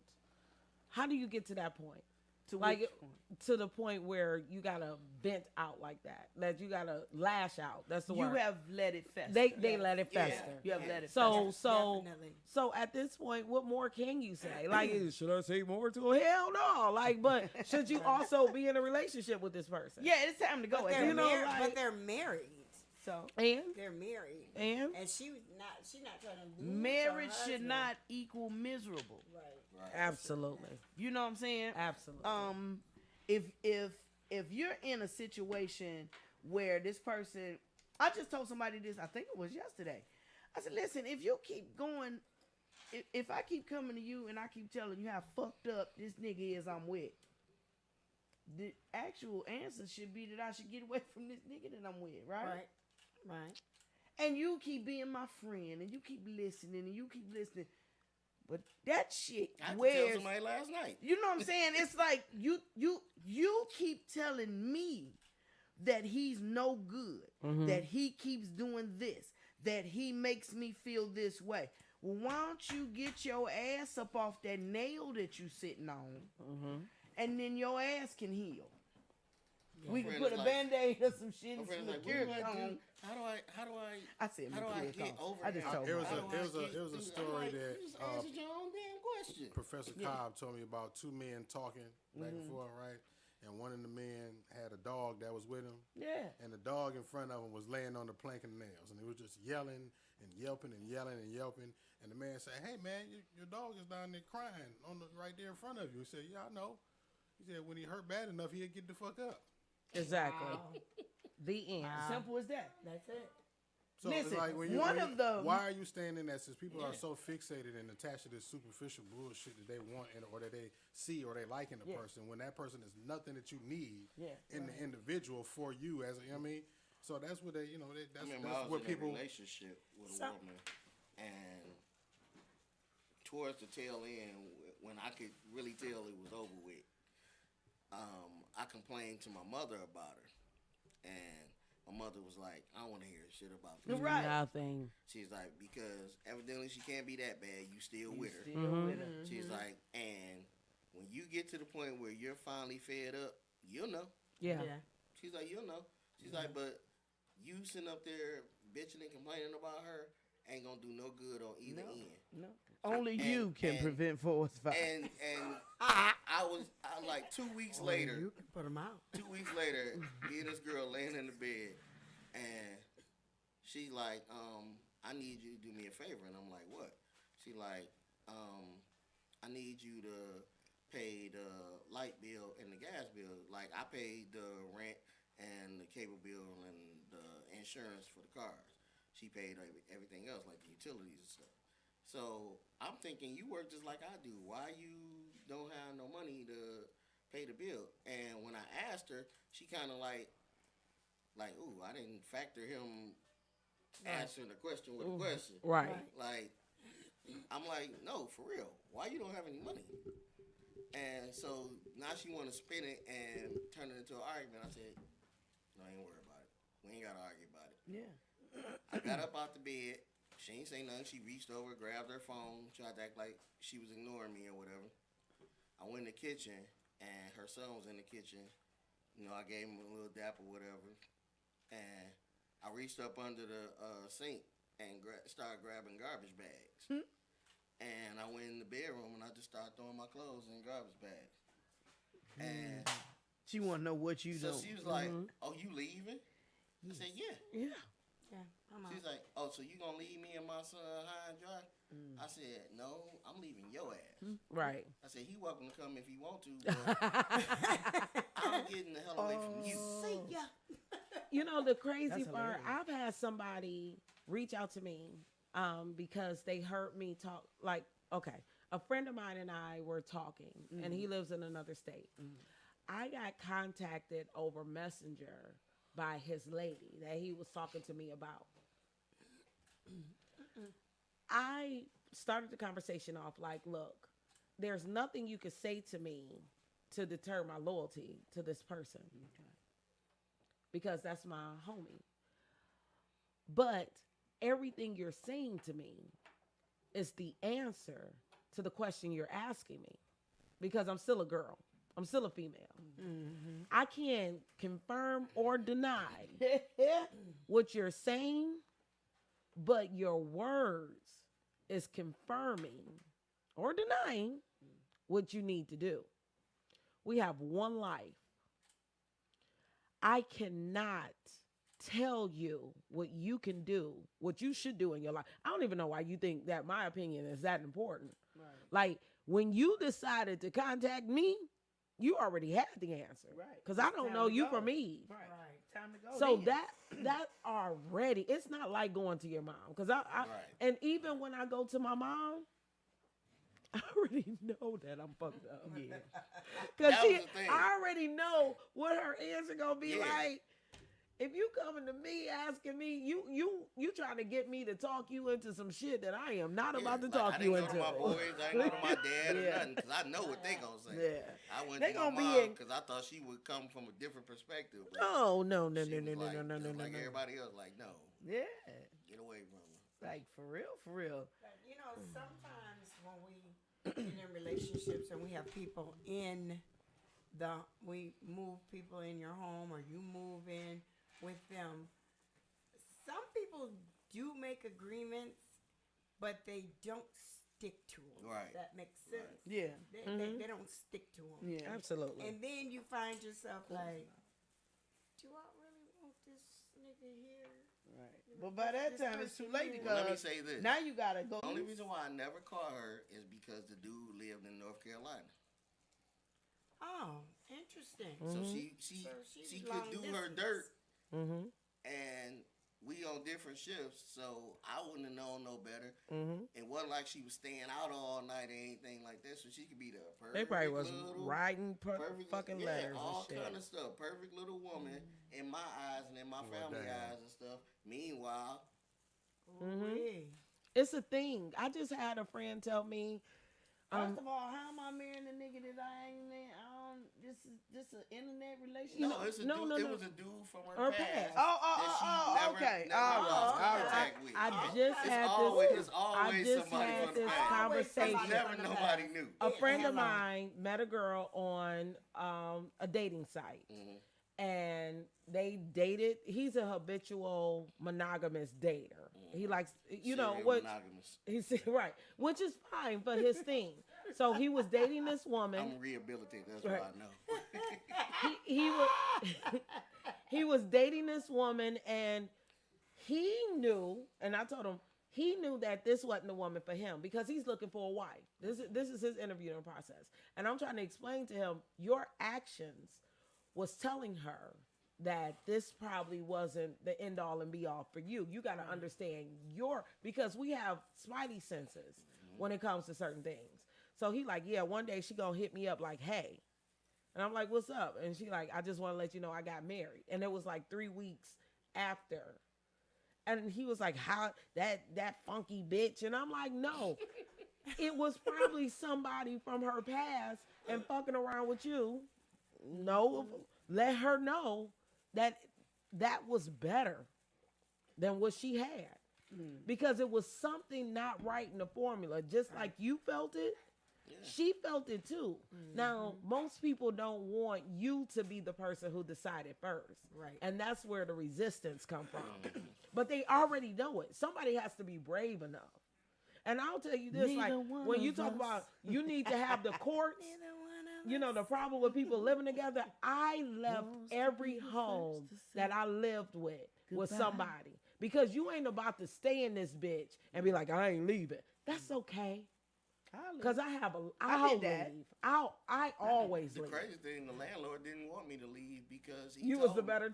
How do you get to that point? To Like which point? to the point where you gotta vent out like that you gotta lash out. That's the You word. have let it fester. They let it Yeah. fester. You have let it So fester. Definitely. so at this point, what more can you say? Like, should I say more to her? Hell no. Like, but should you also be in a relationship with this person? Yeah, it's time to go. But at they're, you know, mar- like- but they're married. so And They're married. and She's not trying to lose her marriage should husband. not equal miserable. Right. absolutely, You know what I'm saying? absolutely. If you're in a situation where this person, I just told somebody this, I think it was yesterday. I said, listen, if you keep going, if I keep coming to you and I keep telling you how fucked up this nigga is I'm with, the actual answer should be that I should get away from this nigga that I'm with, Right. Right. And you keep being my friend and you keep listening and you keep listening. But that shit I had to tell wears. somebody last night. You know what I'm saying? It's like you keep telling me that he's no good, that he keeps doing this, that he makes me feel this way. Well, why don't you get your ass up off that nail that you sitting on, and then your ass can heal. We can put a Band-Aid or some shit and some Mercure on. How do I I said how do I Mercure get on. over I just that? told It was myself. it was a story that You just answered your own damn question. Professor Cobb told me about two men talking back and forth, right? And one of the men had a dog that was with him. Yeah. And the dog in front of him was laying on the plank of nails. And it was just yelling and yelping and yelling and yelping. And the man said, "Hey, man, your dog is down there crying right there in front of you." He said, "Yeah, I know." He said, "When he hurt bad enough, he'd get the fuck up." Exactly. The end. Simple as that. That's it. So it's Listen, like why are you staying in that? Since people are so fixated and attached to this superficial bullshit that they want or that they see or they like in a person, when that person is nothing that you need in the individual for you as a, I mean, so that's what they, that's I was what in people. a relationship with a woman, and towards the tail end, when I could really tell it was over with, I complained to my mother about her, and my mother was like, "I don't want to hear shit about this." Right. Nothing. She's like, because evidently she can't be that bad. You still with her. With her. She's like, and when you get to the point where you're finally fed up, you'll know. Yeah. She's like, you'll know. She's like, but you sitting up there bitching and complaining about her ain't gonna do no good on either end. No. Only you can prevent forest fire. And I like 2 weeks later. You can put them out. 2 weeks later, me and this girl laying in the bed, and she like, I need you to do me a favor, and I'm like, what? She like, I need you to pay the light bill and the gas bill. Like, I paid the rent and the cable bill and the insurance for the cars. She paid everything else, like the utilities and stuff. So I'm thinking, you work just like I do. Why you don't have no money to pay the bill? And when I asked her, she kind of like, ooh, I didn't factor him answering the question with a question. Right. Like, I'm like, no, for real. Why you don't have any money? And so now she want to spin it and turn it into an argument. I said, no, I ain't worried about it. We ain't got to argue about it. Yeah. I got up out the bed. She ain't say nothing. She reached over, grabbed her phone, tried to act like she was ignoring me or whatever. I went in the kitchen, and her son was in the kitchen. I gave him a little dap or whatever. And I reached up under the sink and started grabbing garbage bags. And I went in the bedroom, and I just started throwing my clothes in garbage bags. And She want to know what you so doing. she was like, oh, you leaving? I said, yeah. Yeah. Yeah, I'm out. She's like, oh, so you gonna leave me and my son high and dry? I said, no, I'm leaving your ass. Right. I said, he welcome to come if he want to, but I'm getting the hell away from you. See ya. You know, the crazy That's part, hilarious. I've had somebody reach out to me because they heard me talk. Like, okay, a friend of mine and I were talking, and he lives in another state. I got contacted over Messenger by his lady that he was talking to me about. I started the conversation off like, look, there's nothing you could say to me to deter my loyalty to this person. Because that's my homie. But everything you're saying to me is the answer to the question you're asking me. Because I'm still a girl. I'm still a female. I can't confirm or deny what you're saying, but your words is confirming or denying what you need to do. We have one life. I cannot tell you what you can do, what you should do in your life. I don't even know why you think that my opinion is that important. Right. Like, when you decided to contact me, you already had the answer. Right. Because I It's don't time know to you go. from Eve. Right. Time to go. So then. that already, it's not like going to your mom. Because and even when I go to my mom, I already know that I'm fucked up. Yeah. Because That was the thing. I already know what her answer gonna be Yeah. like. If you coming to me asking me, you trying to get me to talk you into some shit that I am not about to talk you into. I didn't go to my boys, I didn't go to my dad or nothing, because I know what they gonna say. Yeah. I went They to my gonna be mom in- because I thought she would come from a different perspective. But No. she was like everybody else, like, no, Yeah. get away from her. Like, for real, for real. But, sometimes when we get in relationships and we have people we move people in your home or you move in with them, some people do make agreements, but they don't stick to them. Right. That makes sense. Yeah. They don't stick to them. Yeah. Absolutely. And then you find yourself like, do I really want this nigga here? Right. But by that time, it's too late Well, let me because say this. now you gotta go. The only reason why I never caught her is because the dude lived in North Carolina. Oh, interesting. So So she's she long could do her distance. dirt, Mm-hmm. and we on different shifts, so I wouldn't have known no better. Mm-hmm. It wasn't like she was staying out all night or anything like that, so she could be the perfect They probably was little, writing perfect, fucking yeah, letters all and shit. kind of stuff. Perfect little woman in my eyes and in my family damn. eyes and stuff. Meanwhile, Ooh-wee. It's a thing. I just had a friend tell me, First of all, how am I marrying a nigga that I ain't in? This is just an internet relationship. no, it's a no, dude. no, It no. was a dude from her Her past. past. Okay. Never All lost right. contact with. I just It's had always, this. it's always I just somebody had from the this past. conversation. It's never nobody knew. A friend of hello. mine met a girl on a dating site, and they dated. He's a habitual monogamous dater. He likes, you know Serial what? monogamous. He said right, which is fine for his thing. So he was dating this woman. I'm rehabilitated. That's Right. what I know. He was he was dating this woman, and he knew, and I told him he knew that this wasn't the woman for him because he's looking for a wife. This is his interviewing process, and I'm trying to explain to him your actions was telling her that this probably wasn't the end all and be all for you. You got to understand because we have spidey senses when it comes to certain things. So he like, yeah, one day she gonna hit me up like, hey. And I'm like, what's up? And she like, I just want to let you know I got married. And it was like 3 weeks after. And he was like, how that funky bitch? And I'm like, no. It was probably somebody from her past and fucking around with you. No, let her know that was better than what she had. Because it was something not right in the formula. Just like you felt it, she felt it too. Now, most people don't want you to be the person who decided first. Right. And that's where the resistance come from. But they already know it. Somebody has to be brave enough. And I'll tell you this, like, when you talk about you need to have the courts, you know, the problem with people living together, I left every home that I lived with somebody. Because you ain't about to stay in this bitch and be like, I ain't leaving. That's okay. Because I'll did that. leave. I always The leave. crazy thing, the landlord didn't want me to leave because You was the better.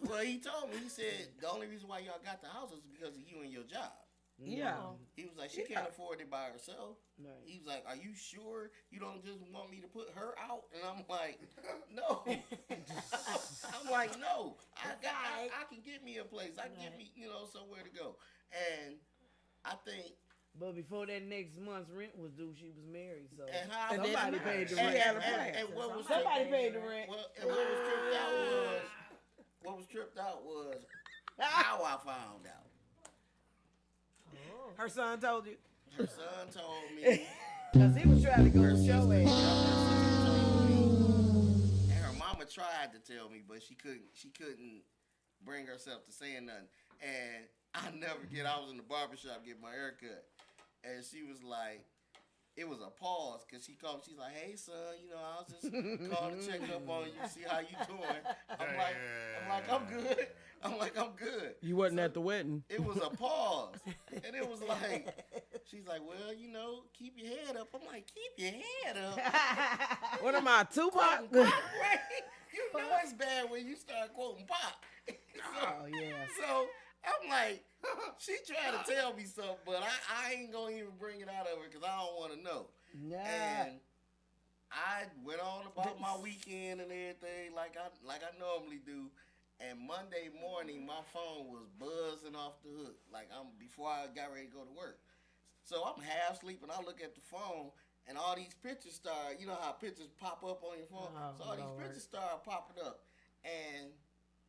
Well, he told me, he said, the only reason why y'all got the house is because of you and your job. Yeah. He was like, she can't afford it by herself. Right. He was like, are you sure you don't just want me to put her out? And I'm like, no. I'm like, no. I can get me a place. I can get me, somewhere to go. And I think. But before that next month's rent was due, she was married. So And how somebody paid the and, rent. and what was Somebody paid the rent. Well, and what was tripped out was how I found out. Her son told you. Her son told me. Because he was trying to go Her to show sister ass. told me. And her mama tried to tell me, but she couldn't bring herself to saying nothing. And I was in the barbershop getting my hair cut. And she was like, it was a pause because she called. She's like, "Hey, son, I was just calling to check up on you, see how you doing." I'm like, I'm good. You wasn't at the wedding. It was a pause, and it was like, she's like, "Well, keep your head up." I'm like, "Keep your head up." What am I, Tupac? You know it's bad when you start quoting Pop. Oh, yeah. So I'm like, she tried to tell me something, but I ain't gonna even bring it out of her because I don't want to know. Nah. And I went on about my weekend and everything like I normally do, And Monday morning, my phone was buzzing off the hook, like before I got ready to go to work. So I'm half asleep, and I look at the phone, and all these pictures start. You know how pictures pop up on your phone, so all these pictures start popping up, and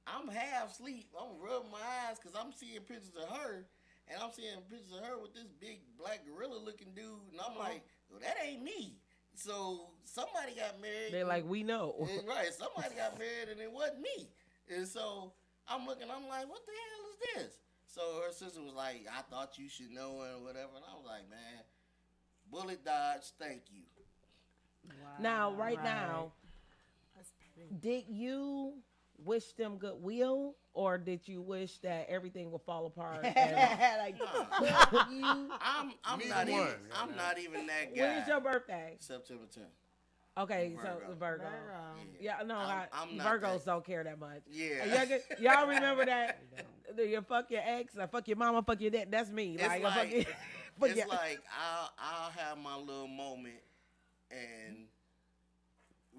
I'm half asleep. I'm rubbing my eyes because I'm seeing pictures of her, and I'm seeing pictures of her with this big black gorilla looking dude, and I'm like, well, that ain't me. So somebody got married. They're like, we know. Right, somebody got married, and it wasn't me. And so I'm looking, I'm like, what the hell is this? So her sister was like, I thought you should know and whatever. And I was like, man, bullet dodge, thank you. Wow. Now, right now, did you wish them goodwill, or did you wish that everything would fall apart? Like, fuck you. I'm Neither one. I'm not even that guy. When is your birthday? September 10th. Okay, Virgo. so Virgo. Yeah, Yeah, no, I'm not Virgos that. don't care that much. Yeah. Y'all remember that? You fuck your ex, I fuck your mama, fuck your dad. That's me. It's I fuck like, your- fuck it's your- like I'll have my little moment, and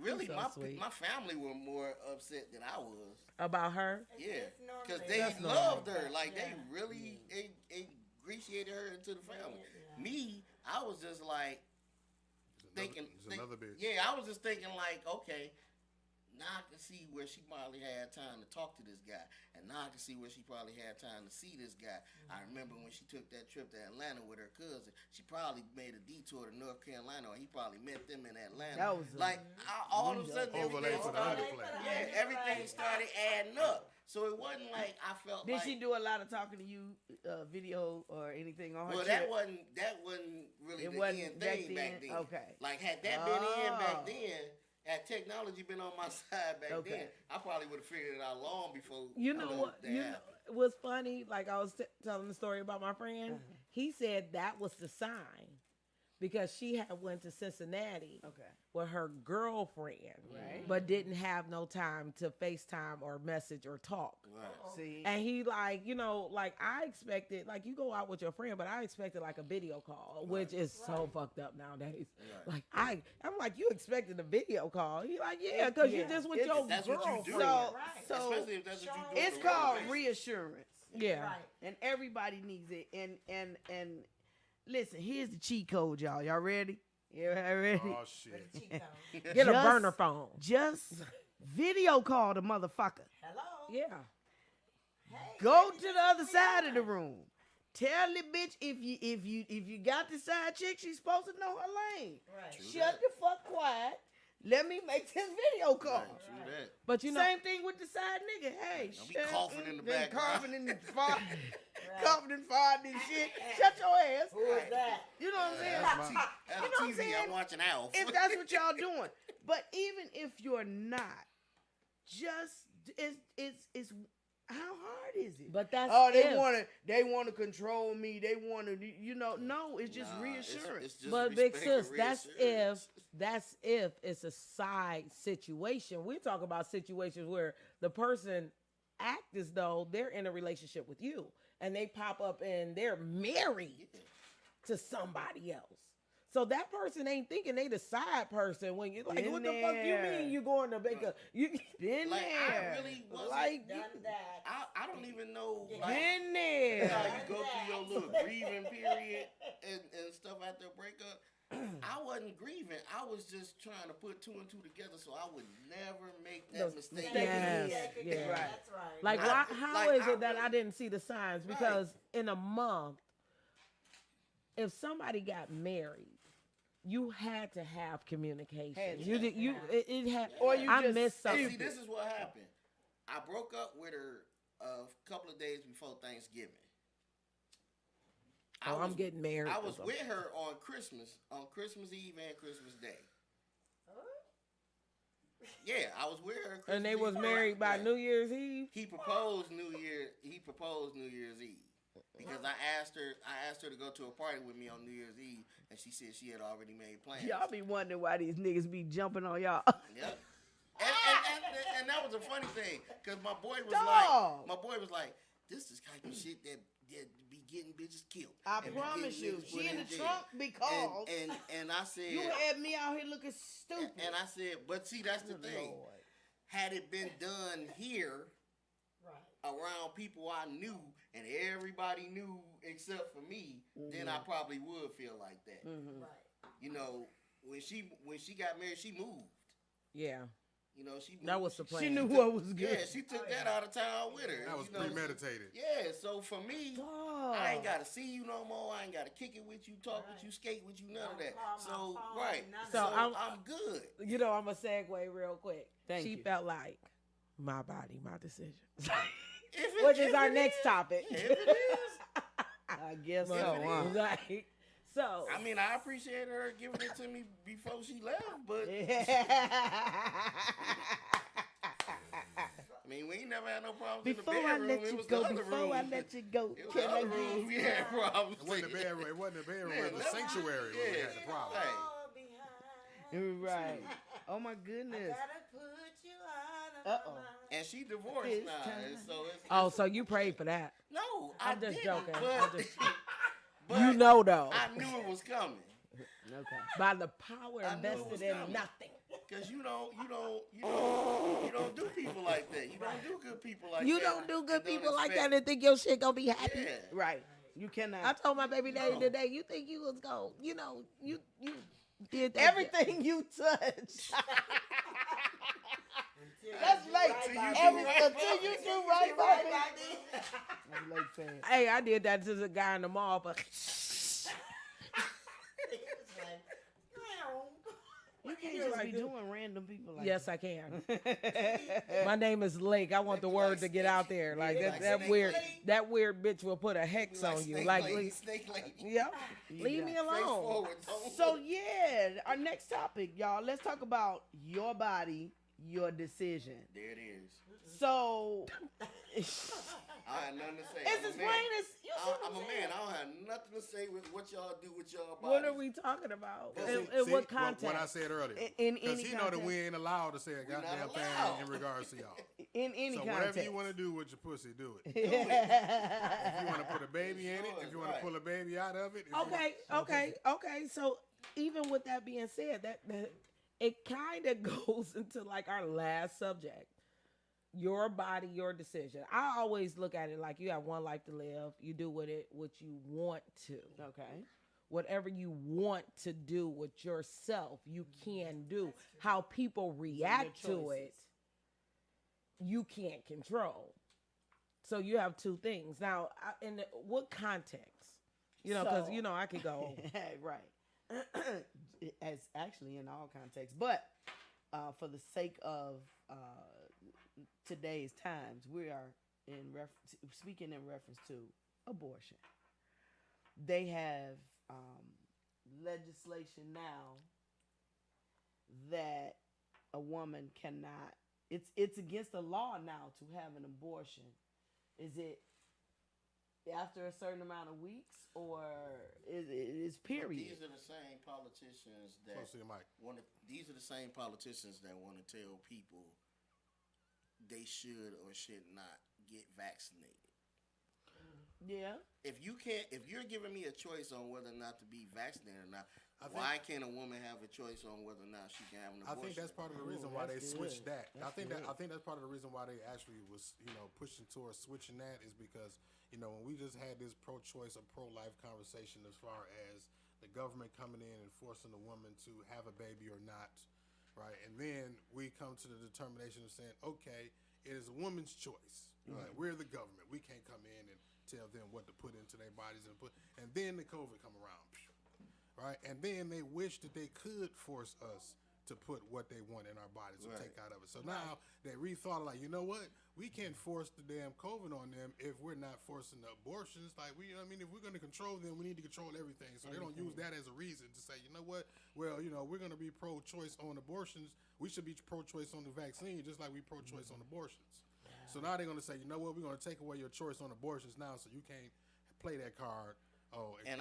really so my sweet. family were more upset than I was. About her. Yeah, It's normal. because they That's normal. loved her. Like, they really ingratiated her into the family. Me, I was just like thinking. It's another bitch. Yeah, I was just thinking like, okay, now I can see where she probably had time to talk to this guy. And now I can see where she probably had time to see this guy. I remember when she took that trip to Atlanta with her cousin, she probably made a detour to North Carolina, or he probably met them in Atlanta. That was all of a sudden, Overlay everything for the started, underplay. everything started adding up. So it wasn't like I felt Did like. she do a lot of talking to you, video or anything on her Well, trip? that wasn't really It the wasn't end thing back then? then. Okay. Like, had that been in Oh. back then, had technology been on my side back Okay. then, I probably would have figured it out long before. You know what? that You know, happened. it was funny. Like I was telling the story about my friend. He said that was the sign, because she had went to Cincinnati Okay. with her girlfriend, Right. but didn't have no time to FaceTime or message or talk. Right. See. And he like, like I expected, like you go out with your friend, but I expected like a video call, which is so fucked up nowadays. Right. Like I'm like, you expected a video call? He like, yeah, because you Yeah. just with It's- your That's what you do. girlfriend. So Especially if that's what you do. it's on a regular called basis. reassurance, Yeah. Right. and everybody needs it. And listen, here's the cheat code, y'all. Y'all ready? You ready? Oh shit. Get a Just- burner phone. Just video call the motherfucker. Hello. Yeah. Go to the other side of the room. Tell the bitch if you got the side chick, she's supposed to know her lane. Right. Shut the fuck quiet. Let me make this video call. Right, true that. But you know, Same thing with the side nigga. Hey, Don't be shut- coughing in the been background. coughing in the fart, coughing and farting and shit. Shut your ass. Who is that? You know what I'm saying? That's You know what I'm TV saying? I'm watching Alf. If that's what y'all doing, but even if you're not, just it's how hard is it? but that's they if. want to control me. They want to, no. It's just Nah, reassurance. it's just But big respect and sis, that's reassurance. if it's a side situation. We talk about situations where the person act as though they're in a relationship with you, and they pop up and they're married to somebody else. So that person ain't thinking they the side person when you like, Been what the fuck you there. mean you going to make a you Been Like, there. I really wasn't. like Done that. I don't even know. Like, been there. how you go through your little grieving period and stuff after a breakup. I wasn't grieving. I was just trying to put two and two together so I would never make that Those mistake. mistakes. Yes, Yeah. right. That's right. like I- how like, is I it that really- I didn't see the signs? Because in a month, if somebody got married, you had to have communication. Had to. You did you it had Or you I just missed And something. see, this is what happened. I broke up with her a couple of days before Thanksgiving. I'm getting married. I or was something. with her on Christmas Eve and Christmas Day. Yeah, I was with her. Christmas And they was Eve. married by Yeah. New Year's Eve. He proposed New Year's Eve because I asked her to go to a party with me on New Year's Eve, and she said she had already made plans. Y'all be wondering why these niggas be jumping on y'all. Yep. And that was a funny thing because my boy was Dog. like, this is kind of shit that be getting bitches killed. I and be promise getting you, niggas put she in the jail. trunk because And I said, you had me out here looking stupid. and I said, but see, that's the thing. Lord. Had it been done here, around people I knew and everybody knew except for me, then I probably would feel like that. Right. You know, when she got married, she moved. Yeah. You know, she moved. That was the plan. She knew what was good. Yeah, she took that out of town with her. That was you know, premeditated. Yeah, so for me, Dog. I ain't gotta see you no more. I ain't gotta kick it with you, talk with you, skate with you, none of that. So right, So so I'm- I'm good. You know, I'm gonna segue real quick. Thank she you. felt like my body, my decision. If Which is if our it next is, topic. yeah, if it is. I guess If so. it Huh? is. Like, so I mean, I appreciate her giving it to me before she left, but I mean, we ain't never had no problems Before in the I bedroom. let It you was go, the other before I rooms. let you go, It was can the I other rooms we get had problems. It wasn't the bedroom. It wasn't the bedroom. It was the sanctuary where we had the problem. Hey, right? Oh my goodness. Gotta put you out of Uh-oh. my mind. and she divorced This now, time. and so it's oh, so you prayed for that. no, I'm I just didn't, joking. But, I'm just- but You know though. I knew it was coming Okay. By the power I knew it was invested in coming. nothing. because you don't do people like that. You don't do good people like that. You don't do good and people like expect- that and think your shit gonna be happy. Yeah. Right. You cannot. I told my baby daddy No. today, you think you was going, you know, you did that. Everything you touch. That's Until like Until you do until right you by do me. right by me. Right, I'm like saying. Hey, I did that to the guy in the mall, but You can't just be doing random people like yes, I can. that. My name is Lake. I want the word to get out there. Like Yeah, that, like that Snake weird, Lady. that weird bitch will put a hex on you. Like, snake lady. yep. Leave me got alone. Straightforward, don't So look. yeah, our next topic, y'all. Let's talk about your body, your decision. There it is. So I had nothing to say. it's I'm a as man. plain as you see what I'm a saying? man. I don't have nothing to say with what y'all do with y'all bodies. What are we talking about? Yeah, In what context? What I said earlier. In Because any he know that context. we ain't allowed to say a not goddamn thing allowed. in regards to y'all. In any So context. whatever you want to do with your pussy, do it. Do it. If you want to put a baby in it, Sure, if you want right. to pull a baby out of it. if you- Okay. So even with that being said, that it kind of goes into like our last subject. Your body, your decision. I always look at it like you have one life to live. You do with it what you want to. Okay. Whatever you want to do with yourself, you can do. How people react to it, you can't control. So you have two things. Now, in what context? You know, because, So- you know, I could go. right. As actually in all contexts, but for the sake of today's times, we are speaking in reference to abortion. They have legislation now that a woman cannot. It's against the law now to have an abortion. Is it after a certain amount of weeks, or is period? These are the same politicians that Close to your mic. These are the same politicians that want to tell people they should or should not get vaccinated. Yeah. If you're giving me a choice on whether or not to be vaccinated or not, I think- why can't a woman have a choice on whether or not she can have an I abortion? think that's part of the reason Ooh, why they that's switched good. that. I think that's part of the reason why they actually was pushing towards switching that is because when we just had this pro-choice or pro-life conversation as far as the government coming in and forcing a woman to have a baby or not, right? And then we come to the determination of saying, okay, it is a woman's choice. Right? We're the government. We can't come in and tell them what to put into their bodies and then the COVID come around. Right, and then they wish that they could force us to put what they want in our bodies and take out of it. So now they rethought, like, you know what? We can't force the damn COVID on them if we're not forcing the abortions. Like, if we're going to control them, we need to control everything. So they don't use that as a reason to say, you know what? Well, we're going to be pro-choice on abortions. We should be pro-choice on the vaccine, just like we pro-choice on abortions. So now they're going to say, you know what? We're going to take away your choice on abortions now, so you can't play that card. Oh, And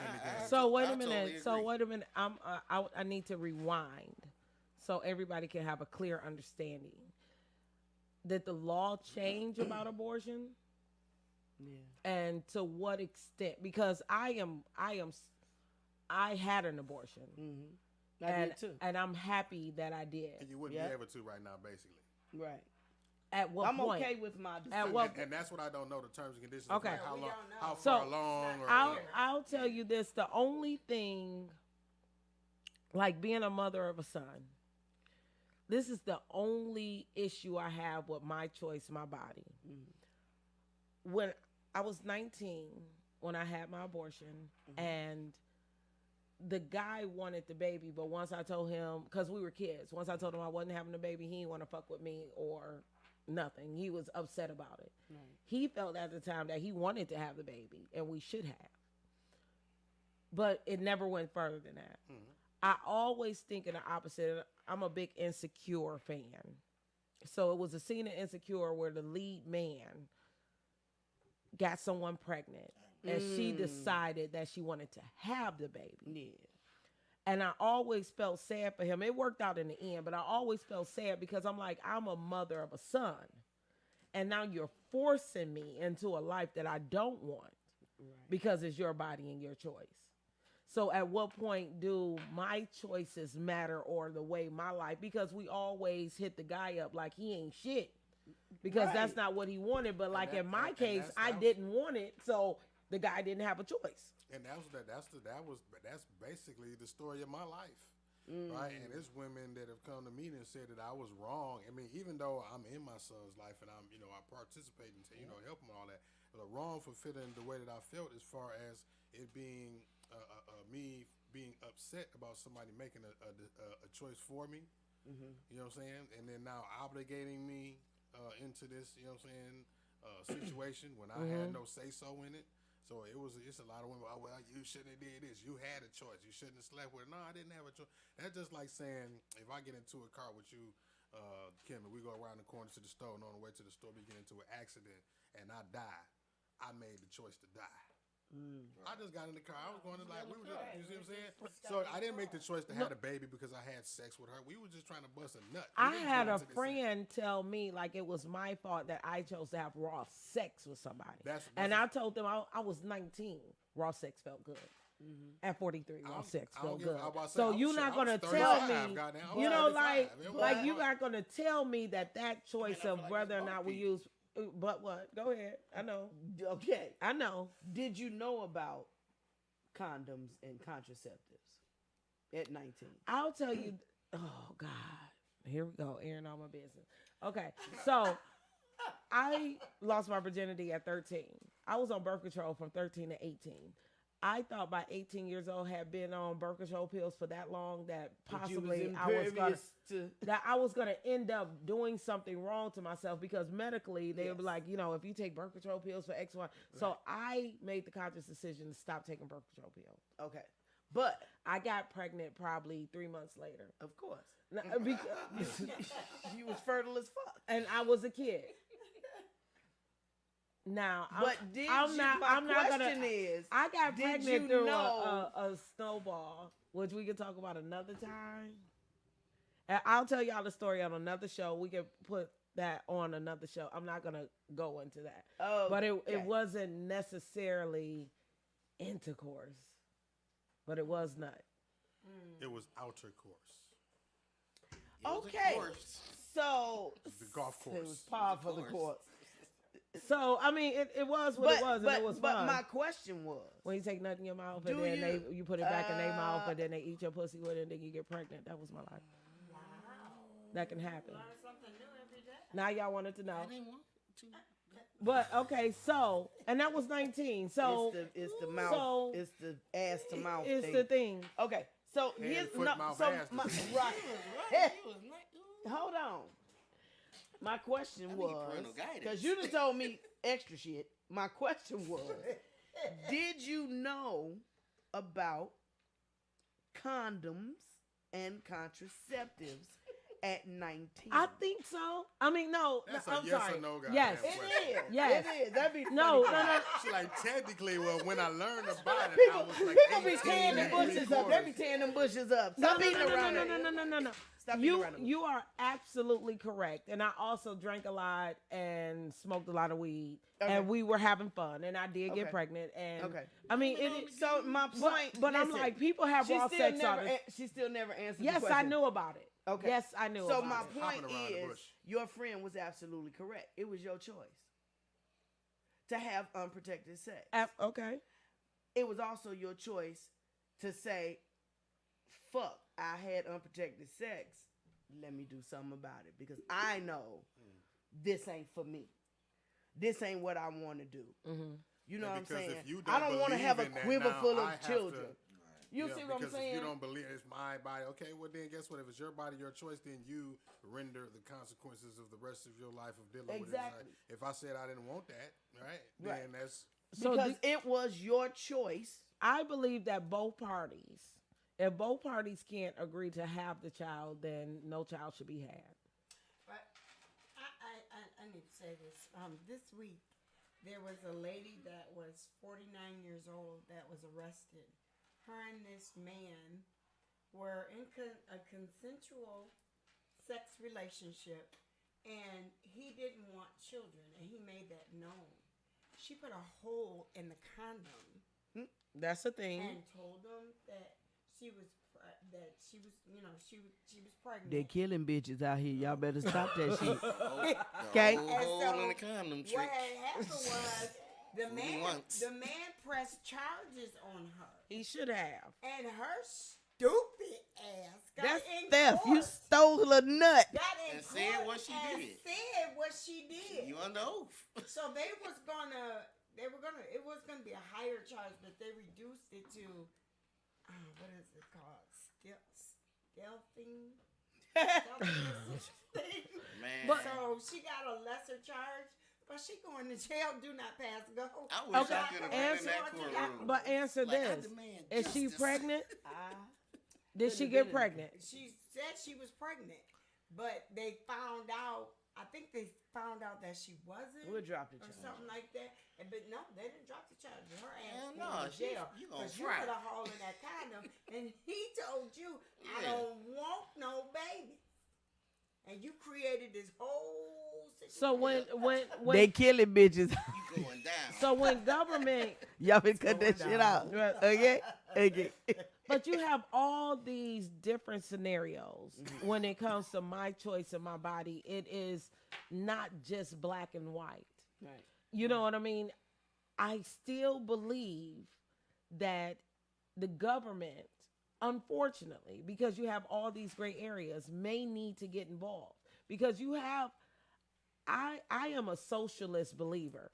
So wait I a minute. totally So agree. wait a minute. I need to rewind so everybody can have a clear understanding. Did the law change about abortion? Yeah. And to what extent? Because I had an abortion, Mm-hmm. I and did too. and I'm happy that I did. And you wouldn't Yeah. be able to right now, basically. Right. At what I'm point? okay with my decision. At what? And that's what I don't know, the terms and conditions. Okay. Like how We long, don't know. how So, far along, or I'll tell you this: the only thing, like being a mother of a son, this is the only issue I have with my choice, my body. When I was 19, when I had my abortion, and the guy wanted the baby, but once I told him, because we were kids, once I told him I wasn't having a baby, he didn't want to fuck with me or nothing. He was upset about it. Right. He felt at the time that he wanted to have the baby, and we should have. But it never went further than that. I always think in the opposite. I'm a big Insecure fan. So it was a scene in Insecure where the lead man got someone pregnant, and she decided that she wanted to have the baby. Yeah. And I always felt sad for him. It worked out in the end, but I always felt sad because I'm like, I'm a mother of a son. And now you're forcing me into a life that I don't want because it's your body and your choice. So at what point do my choices matter, or the way my life, because we always hit the guy up like he ain't shit because that's not what he wanted. But like in my case, I didn't want it. So the guy didn't have a choice. And that's basically the story of my life, right? And it's women that have come to me and said that I was wrong. I mean, even though I'm in my son's life and I'm, I participate and help him and all that, but wrong for feeling the way that I felt as far as it being me being upset about somebody making a choice for me. You know what I'm saying? And then now obligating me into this, situation when I had no say so in it. So it's a lot of women, oh, well, you shouldn't have did this. You had a choice. You shouldn't have slept with her. No, I didn't have a choice. That's just like saying, if I get into a car with you, Kim, and we go around the corner to the store, and on the way to the store, we get into an accident, and I die, I made the choice to die. I just got in the car. I was going to you see what I'm saying? So I didn't make the choice to have a baby because I had sex with her. We were just trying to bust a nut. I had a friend tell me like it was my fault that I chose to have raw sex with somebody. And I told them I was 19. Raw sex felt good. At 43, raw sex felt good. So you're not going to tell me, like you're not going to tell me that choice of whether or not we use. But what? Go ahead. I know. Okay. I know. Did you know about condoms and contraceptives at 19? I'll tell you. Oh, God. Here we go. Airing all my business. Okay. So I lost my virginity at 13. I was on birth control from 13 to 18. I thought by 18 years old had been on birth control pills for that long that possibly I was gonna end up doing something wrong to myself, because medically they would be like, if you take birth control pills for X, Y. Right. So I made the conscious decision to stop taking birth control pills. Okay. But I got pregnant probably 3 months later. Of course. Because you was fertile as fuck. And I was a kid. Now, but my question is, I got pregnant through a snowball, which we can talk about another time. And I'll tell y'all the story on another show. We can put that on another show. I'm not gonna go into that. Oh, but it wasn't necessarily intercourse, but it was nut. It was outer course. Okay, so the golf course. It was par for the course. So I mean, it was what it was, and it was fun. But my question was, when you take nut in your mouth and then you put it back in their mouth, and then they eat your pussy with it, and then you get pregnant. That was my life. Wow, that can happen. Learn something new every day. Now y'all wanted to know. I didn't want to. But okay, so and that was 19. So it's the mouth. So, it's the ass to mouth. It's the thing. Okay, so here's right. Hold on. My question was, because you done told me extra shit. My question was, did you know about condoms and contraceptives at 19? I think so. I mean, no. That's I'm yes sorry. Or no guy. Yes, it is. Yes, it is. That'd be no. She's like, technically, well, when I learned about it, I was like, people be tearing them bushes up. They be tearing them bushes up. Stop beating around it. No. You are absolutely correct. And I also drank a lot and smoked a lot of weed. Okay. And we were having fun. And I did get pregnant. And I mean, so my point. But I'm like, people have raw sex on it. She still never answered the question. Yes, I knew about it. Okay. Yes, I knew. So about my it. point Hopping around the is, bush. your friend was absolutely correct. It was your choice to have unprotected sex. Okay. It was also your choice to say, fuck, I had unprotected sex. Let me do something about it because I know this ain't for me. This ain't what I want to do. Mm-hmm. You know And what I'm because saying? if you I don't want to believe have a in that, quiver now full I of have children. to- You see what I'm because saying? if you don't believe it's my body, okay, well then guess what? If it's your body, your choice, then you render the consequences of the rest of your life of dealing with it. Exactly. If I said I didn't want that, right, Right. then that's Because it was your choice. I believe that both parties, if both parties can't agree to have the child, then no child should be had. But I need to say this. This week, there was a lady that was 49 years old that was arrested. Her and this man were in a consensual sex relationship, and he didn't want children, and he made that known. She put a hole in the condom That's a thing. and told him that she was pregnant. They killing bitches out here. Y'all better stop that shit. Okay. Okay. Hole in the condom trick. What had happened was Fool me once. the man pressed charges on her, He should have. and her stupid ass got That's in theft. court. You stole a nut. Got in And said court what she and did. Said what she did. You under oath. So it was gonna be a higher charge, but they reduced it to what is it called? Stealthing. Man. So she got a lesser charge, but she going to jail. Do not pass go. I wish Okay, I could have been in answer- that courtroom. But answer Like, I this: demand is she justice. pregnant? I Did she couldn't get have been in pregnant? She said she was pregnant, but they found out. I think they found out that she wasn't. We'll drop the or charge. something like that. But no, they didn't drop the charge. Her ass Hell went no, to jail you gonna because you fry. put a hole in that condom, and he told you, "I Yeah. don't want no baby," and you created this whole situation. So when They killing bitches. You going down. so when government, Y'all been cut that shit out. Okay? Okay. but you have all these different scenarios when it comes to my choice of my body. It is not just black and white. Right. You know what I mean? I still believe that the government, unfortunately, because you have all these gray areas, may need to get involved. Because you have, I am a socialist believer.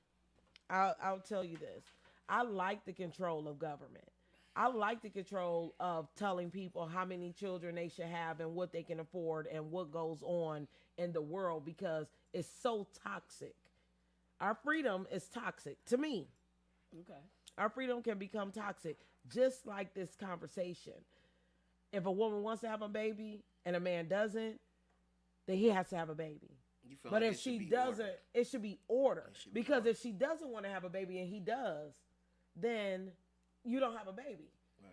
I'll tell you this. I like the control of government. I like the control of telling people how many children they should have and what they can afford and what goes on in the world because it's so toxic. Our freedom is toxic to me. Okay. Our freedom can become toxic, just like this conversation. If a woman wants to have a baby and a man doesn't, then he has to have a baby. You feel But like if it should she be doesn't, ordered. it should be ordered. It should be Because ordered. if she doesn't want to have a baby and he does, then you don't have a baby. Right.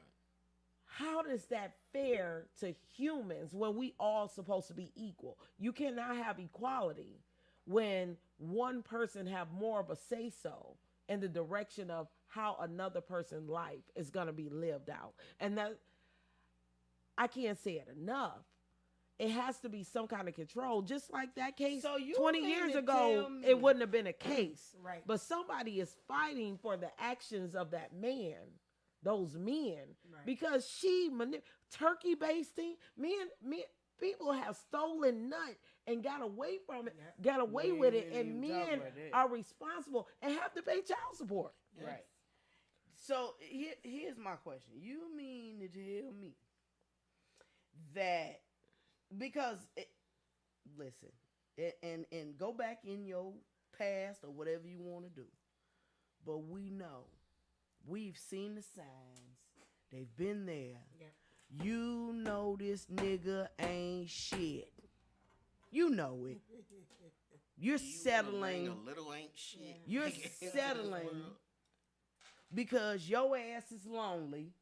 How does that fare to humans when we all supposed to be equal? You cannot have equality when one person have more of a say-so in the direction of how another person's life is going to be lived out. And that, I can't say it enough. It has to be some kind of control, just like that case So you 20 mean years to ago, tell me- it wouldn't have been a case. Right. But somebody is fighting for the actions of that man, those men, Right. because she turkey basting. Men, people have stolen nut and got away from it, Yeah. got away We with it, ain't and even men talking about that. are responsible and have to pay child support. Right. So here's my question. You mean to tell me that because listen, and go back in your past or whatever you want to do, but we've seen the signs. They've been there. Yeah. You know this nigga ain't shit. You know it. You're You wanna bring settling. a little ain't shit. You're into this settling world. because your ass is lonely.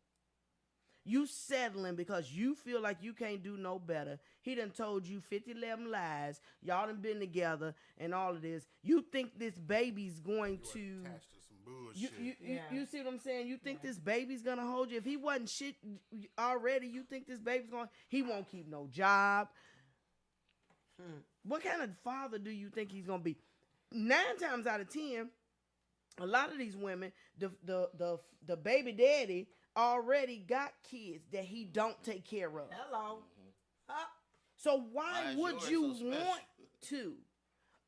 You settling because you feel like you can't do no better. He done told you 11 lies. Y'all done been together and all of this. You think this baby's going You to... attached to some bullshit. bullshit. You see what I'm saying? You think this baby's gonna hold you? If he wasn't shit already, you think this baby's gonna? He won't keep no job. What kind of father do you think he's gonna be? 9 times out of 10, a lot of these women, the baby daddy already got kids that he don't take care of. Hello. So why Why is would yours you so special? want to?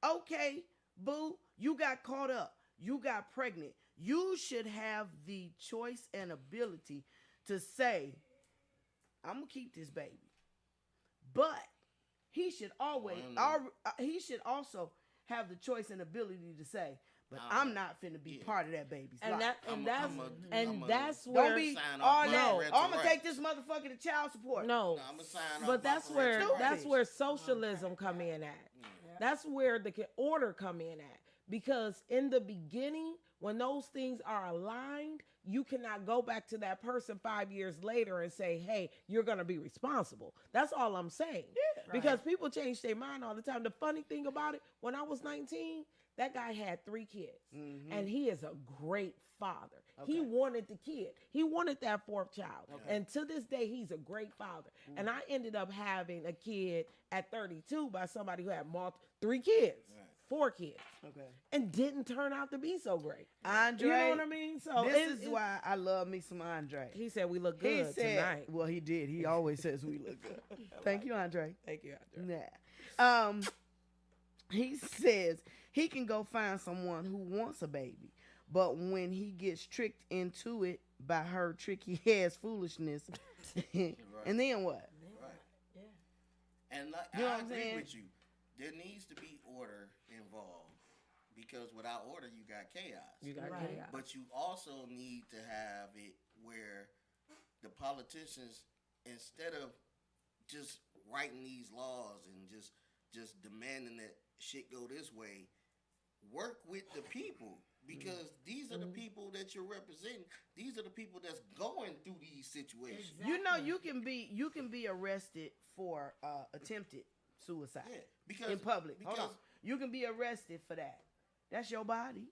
Okay, boo, you got caught up. You got pregnant. You should have the choice and ability to say, I'm going to keep this baby. But he should he should also have the choice and ability to say, but I'm not finna be part of that baby's life. That's where Don't be sign all off my that. parental I'm gonna rights. take this motherfucker to child support. no. I'm gonna sign off But my that's where parental that's rights. where socialism come in at. That's where the order come in at. Because in the beginning, when those things are aligned, you cannot go back to that person 5 years later and say, hey, you're going to be responsible. That's all I'm saying. Because people change their mind all the time. The funny thing about it, when I was 19, that guy had 3 kids. And he is a great father. He wanted the kid. He wanted that 4th child. And to this day, he's a great father. And I ended up having a kid at 32 by somebody who had 3 kids. 4 kids. Okay. And didn't turn out to be so great. Andre, You know what I mean? So this is why I love me some Andre. he said we look He good said, tonight. well, he did. He always says we look good. Thank you, Andre. Thank you, Andre. Nah. He says he can go find someone who wants a baby, but when he gets tricked into it by her tricky ass foolishness, and then what? Right. And like, You know I what I'm agree saying? with you. There needs to be order involved because without order, you got chaos. You got chaos. But you also need to have it where the politicians, instead of just writing these laws and just demanding that shit go this way, work with the people because these are the people that you're representing. These are the people that's going through these situations. You know, you can be arrested for attempted suicide because in public. because Hold on. You can be arrested for that. That's your body.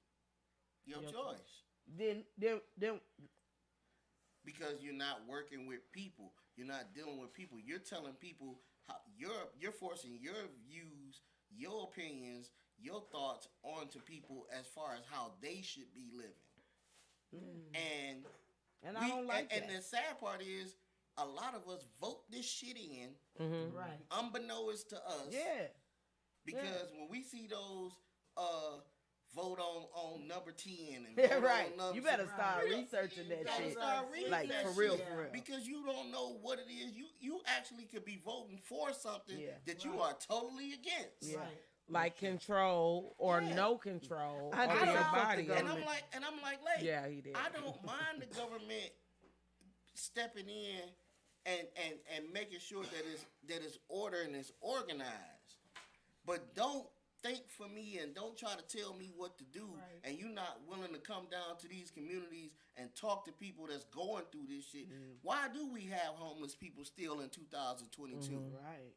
your choice. Then Because you're not working with people, you're not dealing with people. You're telling people how you're forcing your views, your opinions, your thoughts onto people as far as how they should be living. And I don't like that. And the sad part is, a lot of us vote this shit in, Right. unbeknownst to us. Yeah. Because when we see those vote on number 10 and Yeah, vote right. on number You better 6, start you researching that gotta shit. start reading Like that for real, shit. for real. Because you don't know what it is. You actually could be voting for something that you Right. are totally against. Yeah. Right. Like control or Yeah. no control I over don't your fuck the body. government. And I'm like, like, Yeah, he did. I don't mind the government stepping in and making sure that it's order and it's organized. But don't think for me and don't try to tell me what to do, Right. and you're not willing to come down to these communities and talk to people that's going through this shit. Why do we have homeless people still in 2022? Right.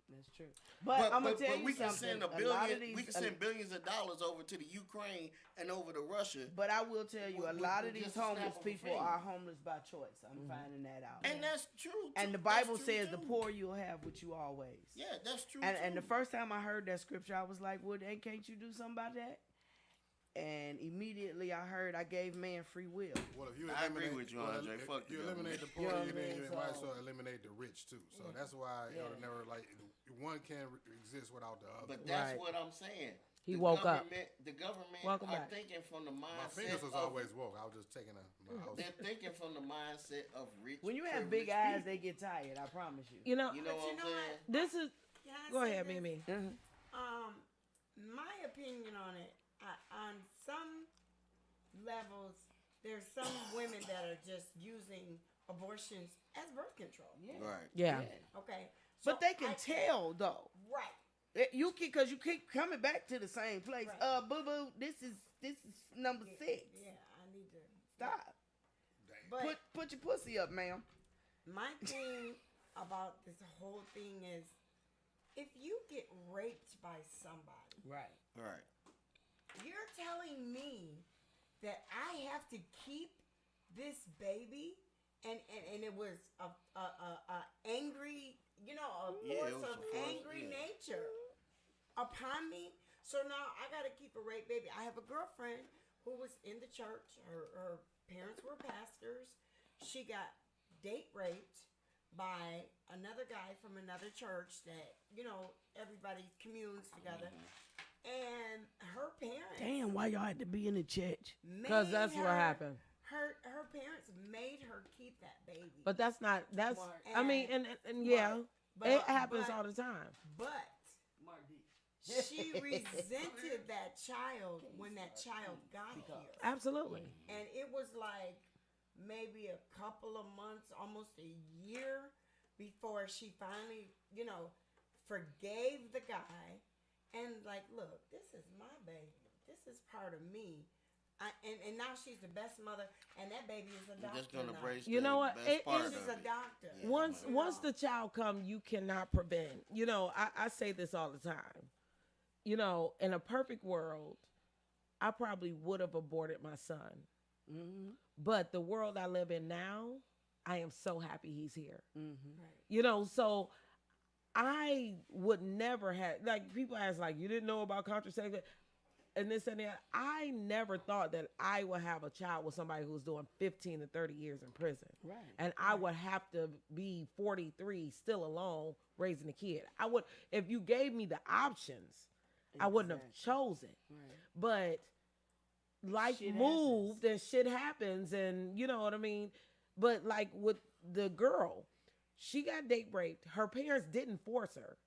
That's true. But I'm gonna tell you we can something. send a lot of billion. these- We can send billions of dollars over to the Ukraine and over to Russia. But I will tell you, a With- lot with of these just a snap homeless of a people finger. are homeless by choice. I'm finding that out. And that's true. And the too. Bible That's true, says, "The too. poor you'll have with you always." Yeah, that's true. And the too. first time I heard that scripture, I was like, "Well, then can't you do something about that?" And immediately I heard I gave man free will. Well, if you I agree eliminate- with you, well, Andre. if Fuck you the eliminate the government. poor, You know what I then mean? you might as So- well eliminate the rich too. So that's why it'll never like one can't exist without the other. But that's Right. what I'm saying. He The woke up. The government Welcome are back. thinking from the mindset. My fingers was of- always woke. I was just taking my house. They're thinking from the mindset of rich. When you have big privileged eyes, people. they get tired. I promise you. You know, You know But what you I'm know saying? what? this is. Can I Go say ahead, this? Mimi. My opinion on it, on some levels, there's some women that are just using abortions as birth control. Right. Yeah. Okay. But So they can I- tell though. Right. You keep because you keep coming back to the same place. Right. Boo boo. This is number 6. Yeah, I need to Stop. But Put your pussy up, ma'am. my thing about this whole thing is, if you get raped by somebody, Right. Right. you're telling me that I have to keep this baby, and it was a angry, a force of angry nature upon me. So now I got to keep a rape baby. I have a girlfriend who was in the church. Her parents were pastors. She got date raped by another guy from another church that, everybody communes together. And her parents. Damn, why y'all had to be in the church? Because that's what happened. Her parents made her keep that baby. But that's not, that's, Mark. I mean, and yeah, But- it happens but- all the time. But she resented that child when that child got here. Absolutely. And it was like maybe a couple of months, almost a year before she finally, forgave the guy and like, look, this is my baby. This is part of me. And now she's the best mother, and that baby is a doctor. Just gonna now. brace You know what? Best part She's of a it. doctor. Yeah. Once the child come, you cannot prevent. I say this all the time. In a perfect world, I probably would have aborted my son. Mm-hmm. But the world I live in now, I am so happy he's here. Mm-hmm. Right. So I would never have, like, people ask, like, you didn't know about contraception and this and that. I never thought that I would have a child with somebody who's doing 15 to 30 years in prison. Right. And I would have to be 43, still alone, raising a kid. I would, if you gave me the options, I wouldn't have chosen. Right. But life Shit moved and shit happens, and you know what I mean? But like with the girl, she got date raped. Her parents didn't force her.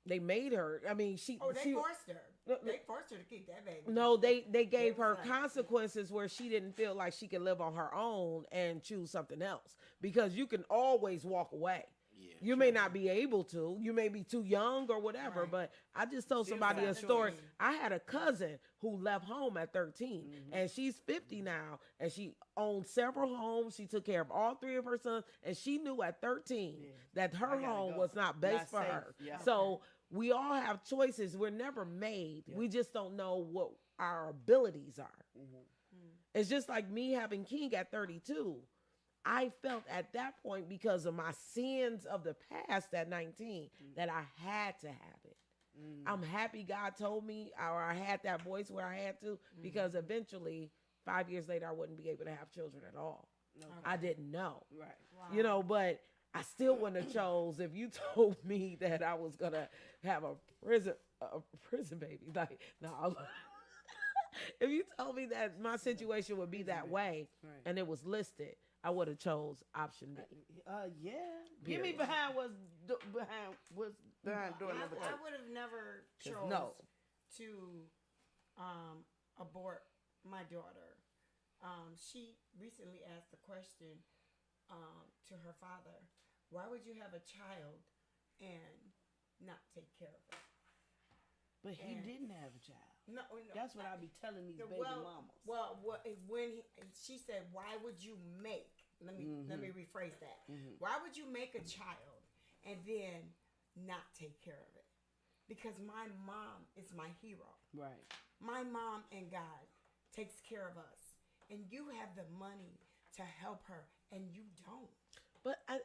They made her. I mean, They forced her. They forced her to keep that baby. No, they gave was her like- consequences where she didn't feel like she could live on her own and choose something else. Because you can always walk away. Yeah, You may not be able to. You may be too young or whatever. Right. But I just told She was somebody a at story. 13. I had a cousin who left home at 13, and she's 50 now, and she owned several homes. She took care of all three of her sons, and she knew at 13 that her gotta home go. was not best Not for safe. her. Yeah. So we all have choices. We're never made. We just don't know what our abilities are. It's just like me having King at 32. I felt at that point, because of my sins of the past at 19, that I had to have it. I'm happy God told me, or I had that voice where I had to, because eventually, 5 years later, I wouldn't be able to have children at all. I didn't know. Right. But I still wouldn't have chose if you told me that I was gonna have a prison baby. Like, no. If you told me that my situation would be that way, Right. and it was listed, I would have chose option B. Yeah. Give me Period. behind door number I 2. would have never 'Cause chose no. to abort my daughter. She recently asked the question to her father, why would you have a child and not take care of it? But he And- didn't have a child. No, That's what I be telling these baby mamas. Well, when she said, "Why would you make?" Let me rephrase that. Why would you make a child and then not take care of it? Because my mom is my hero. Right. My mom and God takes care of us, and you have the money to help her, and you don't. But I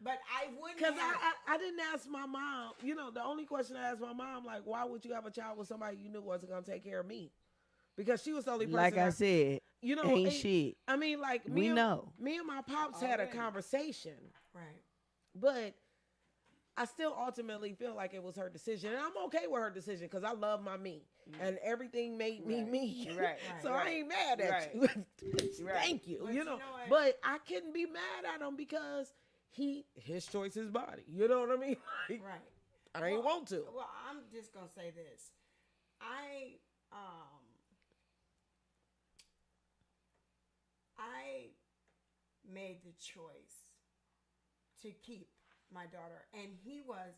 But I wouldn't. because have, I didn't ask my mom. The only question I asked my mom, like, why would you have a child with somebody you knew wasn't gonna take care of me? Because she was the only person. Like I said, ain't ain't shit. I mean, like We know. me and my pops had a Already. conversation, right. but I still ultimately feel like it was her decision, and I'm okay with her decision because I love my me, and everything made me Right. me. Right. So Right. I ain't mad at Right. you. Right. Thank you. But You you know, know what? but I couldn't be mad at him because his choice, his body. You know what I mean? Like, Right. I ain't want to. Well, I'm just gonna say this. I made the choice to keep my daughter, and he was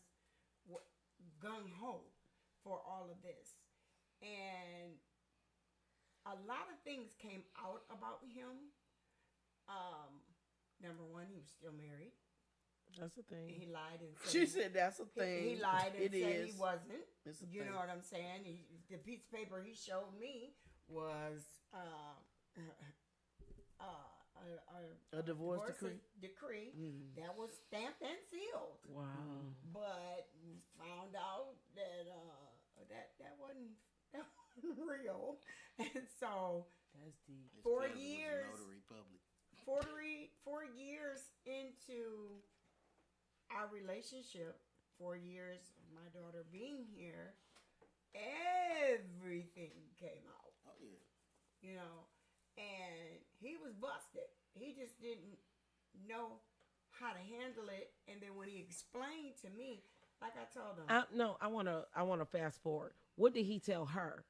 gung ho for all of this, and a lot of things came out about him. Number one, he was still married. That's the thing. He lied and said She said that's a thing. he lied and It said is. he wasn't. It's a You thing. know what I'm saying? The piece of paper he showed me was A divorce decree? decree that was stamped and sealed. Wow. But we found out that that wasn't real, and so That's deep. His 4 cousin was a years. notary public. 4 years into our relationship, 4 years of my daughter being here, everything came out. Oh yeah. You know, and he was busted. He just didn't know how to handle it. And then when he explained to me, like I told him, No, I wanna fast forward. What did he tell her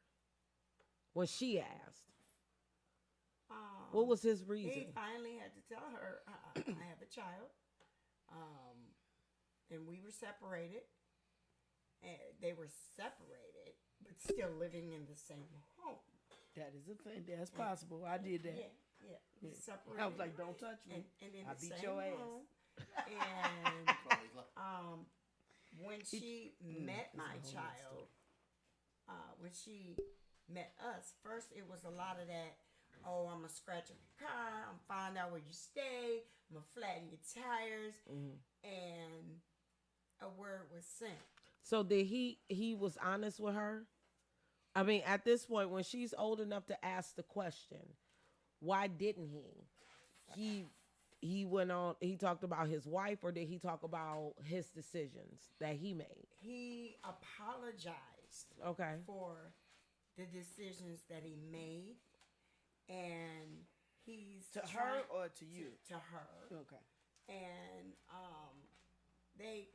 when she asked? What was his reason? he finally had to tell her, I have a child, and we were separated. And they were separated, but still living in the same home. That is a thing. That's possible. I did that. Yeah. We separated. I was like, don't touch me. And in I the beat same your ass. home. And when she met my child, when she met us, first it was a lot of that. Oh, I'm gonna scratch up your car. I'm find out where you stay. I'm gonna flatten your tires, and a word was sent. So did he was honest with her? I mean, at this point, when she's old enough to ask the question, why didn't he? He went on. He talked about his wife, or did he talk about his decisions that he made? He apologized. Okay. For the decisions that he made, and he's To her or to you? to her, Okay. and they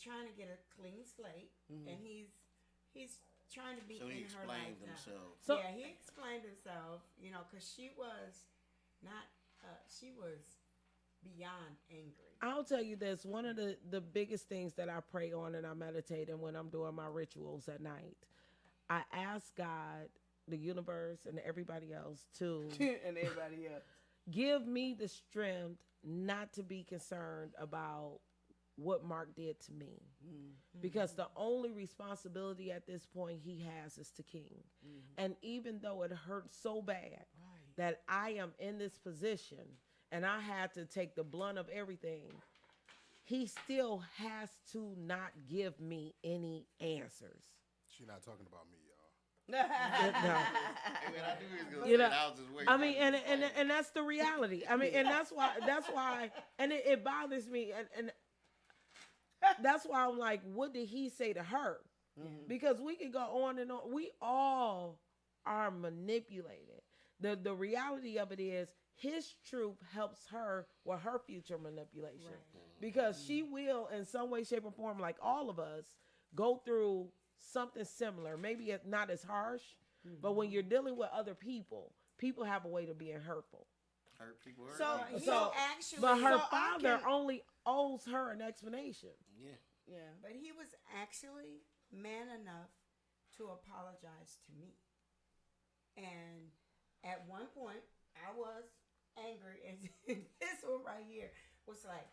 trying to get a clean slate, and he's trying to be So he in her life explained now. himself. So- Yeah, he explained himself, you know, because she was not, she was beyond angry. I'll tell you this, one of the biggest things that I pray on and I meditate and when I'm doing my rituals at night, I ask God, the universe, and everybody else to And everybody else. give me the strength not to be concerned about what Mark did to me. Because the only responsibility at this point he has is to King. And even though it hurts so bad that I am in this position and I had to take the blunt of everything, he still has to not give me any answers. She's not talking about me, y'all. No. Hey, man, I knew he was gonna You say know, that. I was just waiting. I mean, and that's the reality. I mean, and that's why, and it bothers me, and that's why I'm like, what did he say to her? Because we could go on and on. We all are manipulated. The reality of it is, his truth helps her with her future manipulation, because she will, in some way, shape, or form, like all of us, go through something similar. Maybe it's not as harsh, but when you're dealing with other people, people have a way to being hurtful. Hurt people. Hurt So- people. He actually, But her So I father can- only owes her an explanation. Yeah. Yeah. but he was actually man enough to apologize to me. And at one point, I was angry, and this one right here was like,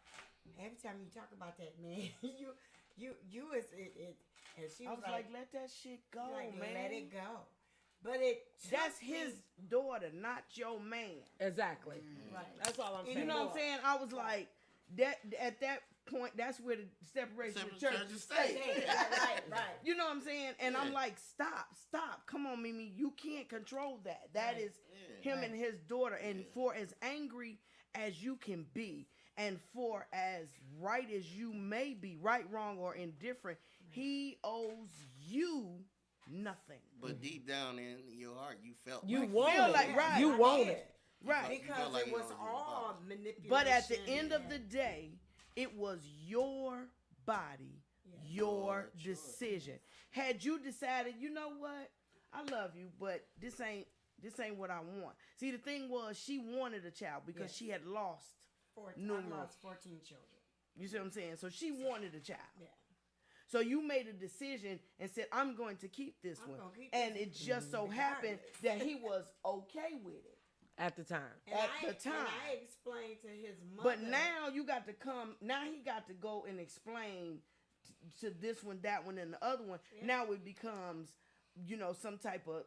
every time you talk about that, man, you is it. And she I was was like, let that shit go, like, man. let it go. But it That's took his me- daughter, not your man. Exactly. right. That's all I'm And saying. You know what I'm saying? I was like, that at that point, that's where the separation of church and state. right. You know what I'm saying? And I'm Yeah. like, stop. Come on, Mimi. You can't control that. That is him and his daughter. And for as angry as you can be, and for as right as you may be, right, wrong, or indifferent, he owes you nothing. But deep down in your heart, you felt You like want feel it. like, right. You I want did. it. Right. Because felt like it you was owed him all apology. manipulation. But at the end of and- the day, it was your body, your decision. Had you decided, you know what, I love you, but this ain't what I want. See, the thing was, she wanted a child because Yes. she had lost. 14, I numerous. lost 14 children. You see what I'm saying? So she wanted a child. Yeah. So you made a decision and said, I'm going to keep this I'm one. gonna keep And this it just so happened that he was okay with it. At the time. And At the And time. I explained to his mother. But now you got to come. Now he got to go and explain to this one, that one, and the other one. Yeah. Now it becomes, some type of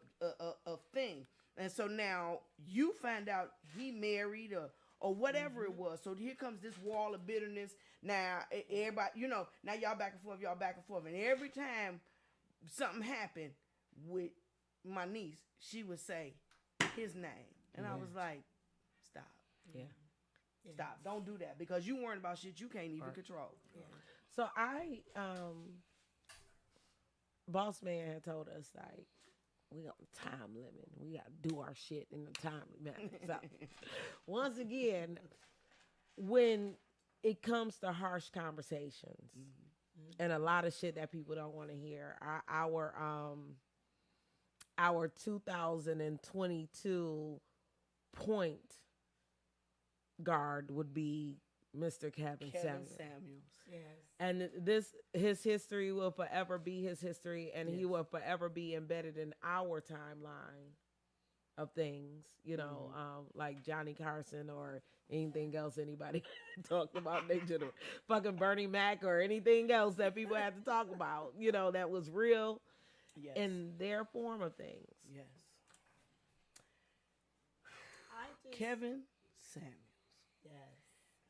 thing. And so now you find out he married or whatever it was. So here comes this wall of bitterness. Now everybody, now y'all back and forth. And every time something happened with my niece, she would say his name. And I was like, stop. Yeah. Stop. Don't do that, because you worrying about shit you can't even control. Yeah. So boss man had told us, like, we got time limit. We got to do our shit in a timely manner. So once again, when it comes to harsh conversations and a lot of shit that people don't want to hear, our 2022 point guard would be Mr. Kevin Samuels. Yes. And his history will forever be his history, and he will forever be embedded in our timeline of things, like Johnny Carson or anything else anybody talked about. They should have fucking Bernie Mac or anything else that people had to talk about, that was real in their form of things. Yes. Kevin Samuels. Yes.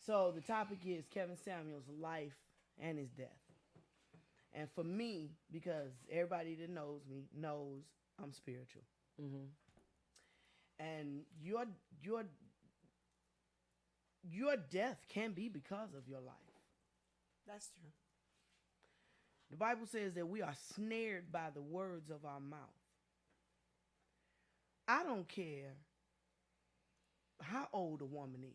So the topic is Kevin Samuels' life and his death. And for me, because everybody that knows me knows I'm spiritual. Mm-hmm. And your death can be because of your life. That's true. The Bible says that we are snared by the words of our mouth. I don't care how old a woman is.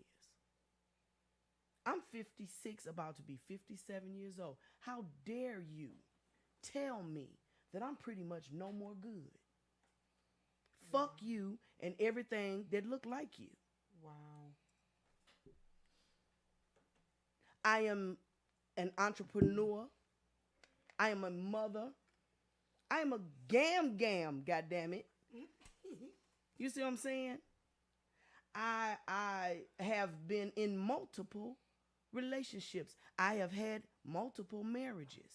I'm 56, about to be 57 years old. How dare you tell me that I'm pretty much no more good? Fuck you and everything that look like you. Wow. I am an entrepreneur. I am a mother. I am a gam, goddammit. You see what I'm saying? I have been in multiple relationships. I have had multiple marriages.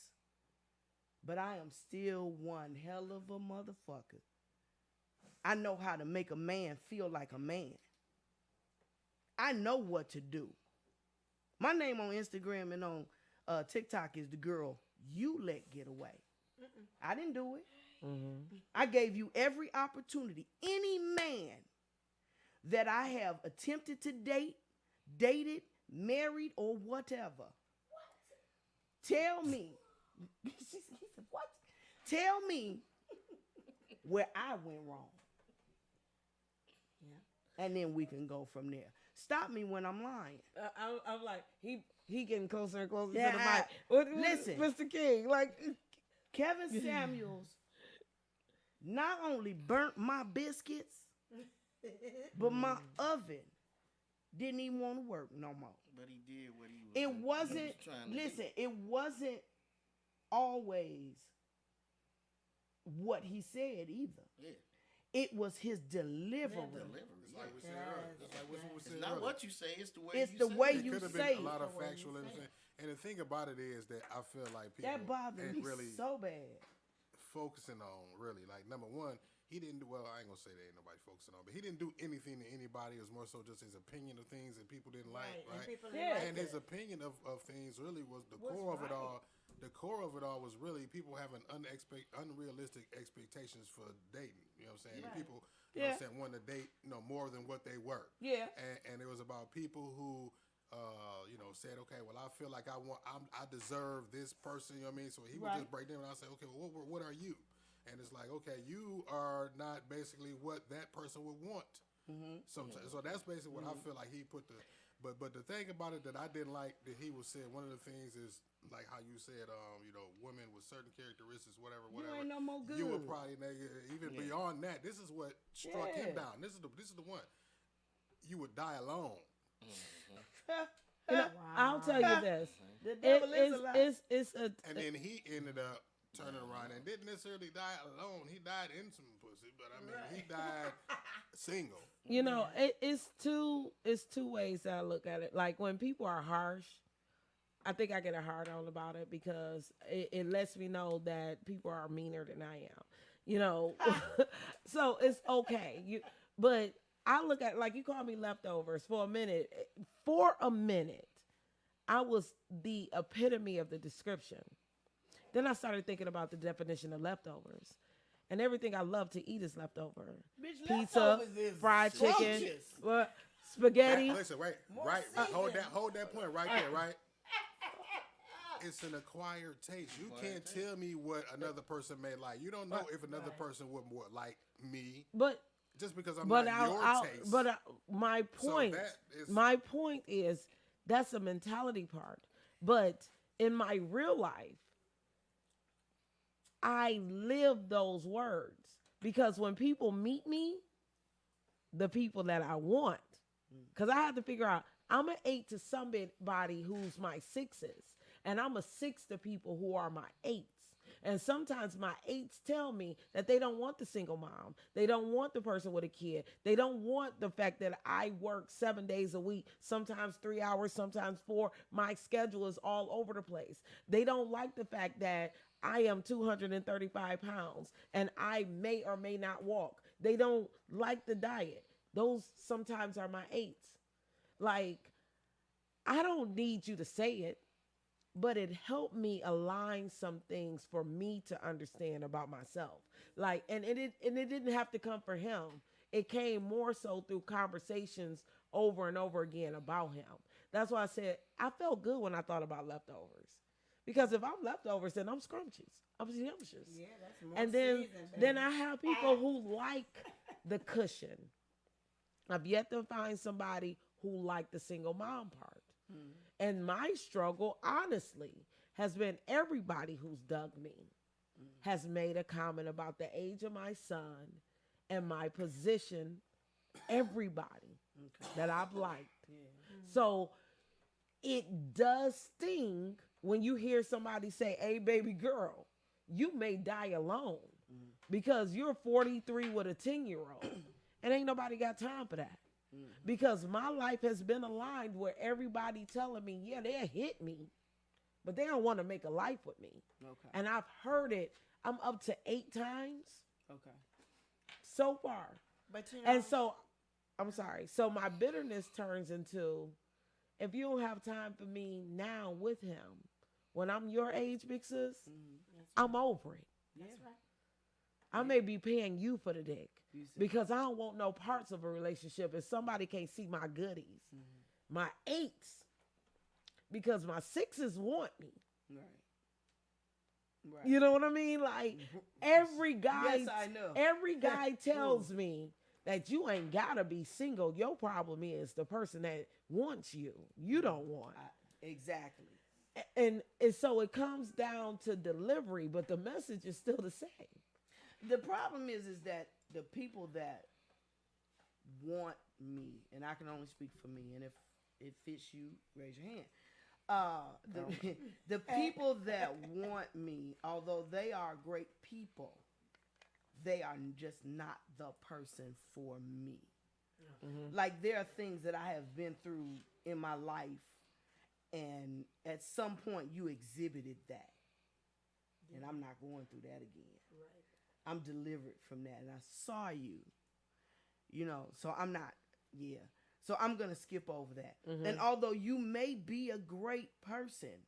But I am still one hell of a motherfucker. I know how to make a man feel like a man. I know what to do. My name on Instagram and on TikTok is the girl you let get away. I didn't do it. Mm-hmm. I gave you every opportunity. Any man that I have attempted to date, dated, married, or whatever. Tell me. He said, what? Tell me where I went wrong. Yeah. And then we can go from there. Stop me when I'm lying. I'm like, he getting closer and closer Yeah, to the mic. listen. Mr. King, like, Kevin Samuels not only burnt my biscuits, but my oven didn't even want to work no more. But he did what he was. It he wasn't, was trying to listen, do. it wasn't always what he said either. Yeah. It was his delivery. Delivery. Like we said earlier. It's like what we said It's not earlier. what you say, it's the way It's you the say way it. It you could have say been a lot of the way you factual say information. And the thing about it is that I feel like people That bothered ain't me really so bad. focusing on really. Like, number one, he didn't do, well, I ain't gonna say that ain't nobody focusing on, but he didn't do anything to anybody. It was more so just his opinion of things that people didn't like, And right? people Yeah. didn't And like his it. opinion of things really was the Was core of it right. all. The core of it all was really people having unrealistic expectations for dating. You know what I'm saying? And Right. people, you know Yeah. what I'm saying, wanting to date, more than what they were. Yeah. And it was about people who, said, okay, well, I feel like I deserve this person. You know what I mean? So he would Right. just break down and I say, okay, well, what are you? And it's like, okay, you are not basically what that person would want. Sometimes. So that's basically what I feel like he put the. But the thing about it that I didn't like that he was saying, one of the things is like how you said, women with certain characteristics, whatever. You ain't no more good. You were probably even beyond that. This is what struck him down. This is the one. You would die alone. I'll tell you this. The devil is a lie. It's a And then he ended up turning around and didn't necessarily die alone. He died in some pussy, but I mean, he died single. it's two ways that I look at it. Like when people are harsh, I think I get a hard on about it because it lets me know that people are meaner than I am. So it's okay. But I look at, like, you call me leftovers for a minute. For a minute, I was the epitome of the description. Then I started thinking about the definition of leftovers. And everything I love to eat is leftover. Bitch, Pizza, leftovers is fried chicken, scrumptious. spaghetti. Listen, hold that point right there, right? It's an acquired taste. You can't tell me what another person may like. You don't know if another person would like me. But just because I'm not your taste. But my point is that's a mentality part. But in my real life, I live those words, because when people meet me, the people that I want, because I have to figure out, I'm an 8 to somebody who's my 6s, and I'm a 6 to people who are my 8s. And sometimes my 8s tell me that they don't want the single mom. They don't want the person with a kid. They don't want the fact that I work 7 days a week, sometimes 3 hours, sometimes 4. My schedule is all over the place. They don't like the fact that I am 235 pounds and I may or may not walk. They don't like the diet. Those sometimes are my 8s. Like, I don't need you to say it, but it helped me align some things for me to understand about myself. Like, and it didn't have to come for him. It came more so through conversations over and over again about him. That's why I said I felt good when I thought about leftovers. Because if I'm leftovers, then I'm scrumptious. I'm scrumptious. Yeah, that's more and then I have people who like the cushion. I've yet to find somebody who like the single mom part. And my struggle, honestly, has been everybody who's dug me has made a comment about the age of my son and my position. Everybody that I've liked. So it does sting when you hear somebody say, "Hey, baby girl, you may die alone," because you're 43 with a 10-year-old and ain't nobody got time for that. Because my life has been aligned where everybody telling me, yeah, they'll hit me, but they don't want to make a life with me. Okay. And I've heard it. I'm up to 8 times. Okay. So far. But you know, And so, I'm sorry. So my bitterness turns into, if you don't have time for me now with him, when I'm your age, big sis, I'm over it. that's right. I may be paying you for the dick because I don't want no parts of a relationship if somebody can't see my goodies. My 8s, because my 6s want me. Right. You know what I mean? Like, every guy, Yes, I know. every guy tells me that you ain't gotta be single. Your problem is the person that wants you. You don't want. Exactly. And so it comes down to delivery, but the message is still the same. The problem is that the people that want me, and I can only speak for me, and if it fits you, raise your hand. The people that want me, although they are great people, they are just not the person for me. Like, there are things that I have been through in my life, and at some point you exhibited that. And I'm not going through that again. Right. I'm delivered from that. And I saw you, so I'm not, So I'm going to skip over that. And although you may be a great person,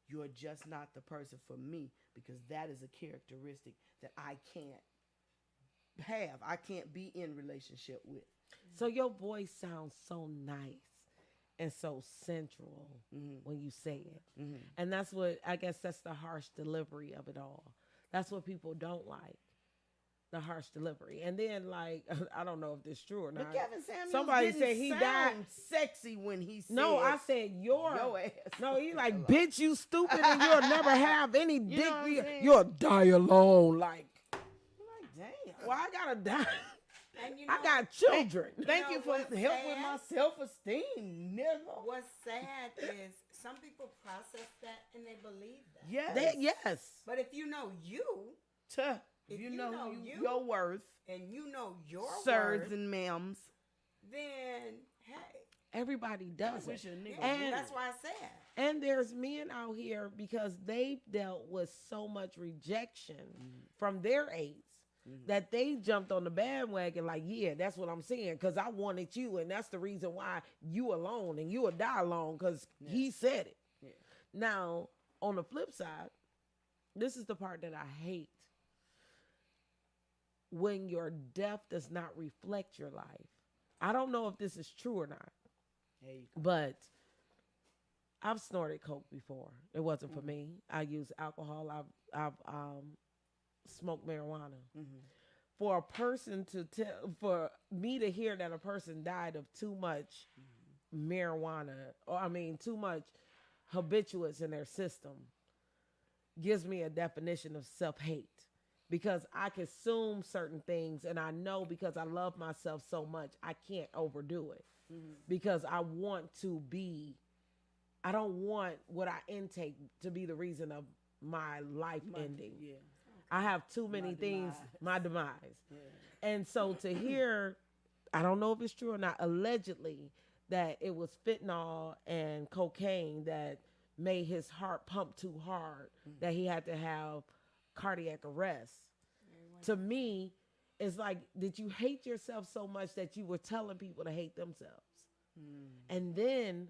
you're just not the person for me, because that is a characteristic that I can't have. I can't be in relationship with. So your voice sounds so nice and so sensual when you say it. And that's what, I guess that's the harsh delivery of it all. That's what people don't like, the harsh delivery. And then, like, I don't know if this is true or not. But Kevin Samuels somebody didn't said he sound died sexy when he said. No, I said your ass. No, he like, bitch, you stupid and you'll never have any dick. know what I'm saying? You'll die alone. Like, Damn. well, I gotta die. And I got children. Thank you for what's help with sad? my self-esteem, nigga. What's sad is some people process that and they believe that. Yes. Yes. But if you know you, If you you know, know you, you- your worth, and you know your sirs worth, and ma'ams. then hey, Everybody does wish it. a nigga yeah, And- that's why I said. And there's men out here because they've dealt with so much rejection from their aides that they jumped on the bandwagon like, yeah, that's what I'm saying, because I wanted you, and that's the reason why you alone, and you will die alone, because he said it. Yeah. Now, on the flip side, this is the part that I hate. When your death does not reflect your life. I don't know if this is true or not, but I've snorted coke before. It wasn't for me. I use alcohol. I've smoked marijuana. For a person for me to hear that a person died of too much marijuana, or too much habituates in their system, gives me a definition of self-hate. Because I consume certain things, and I know because I love myself so much, I can't overdo it. Because I don't want what I intake to be the reason of my life ending. Yeah. I have too many things, my demise. Yeah. And so to hear, I don't know if it's true or not, allegedly, that it was fentanyl and cocaine that made his heart pump too hard, that he had to have cardiac arrest. To me, it's like, did you hate yourself so much that you were telling people to hate themselves? And then,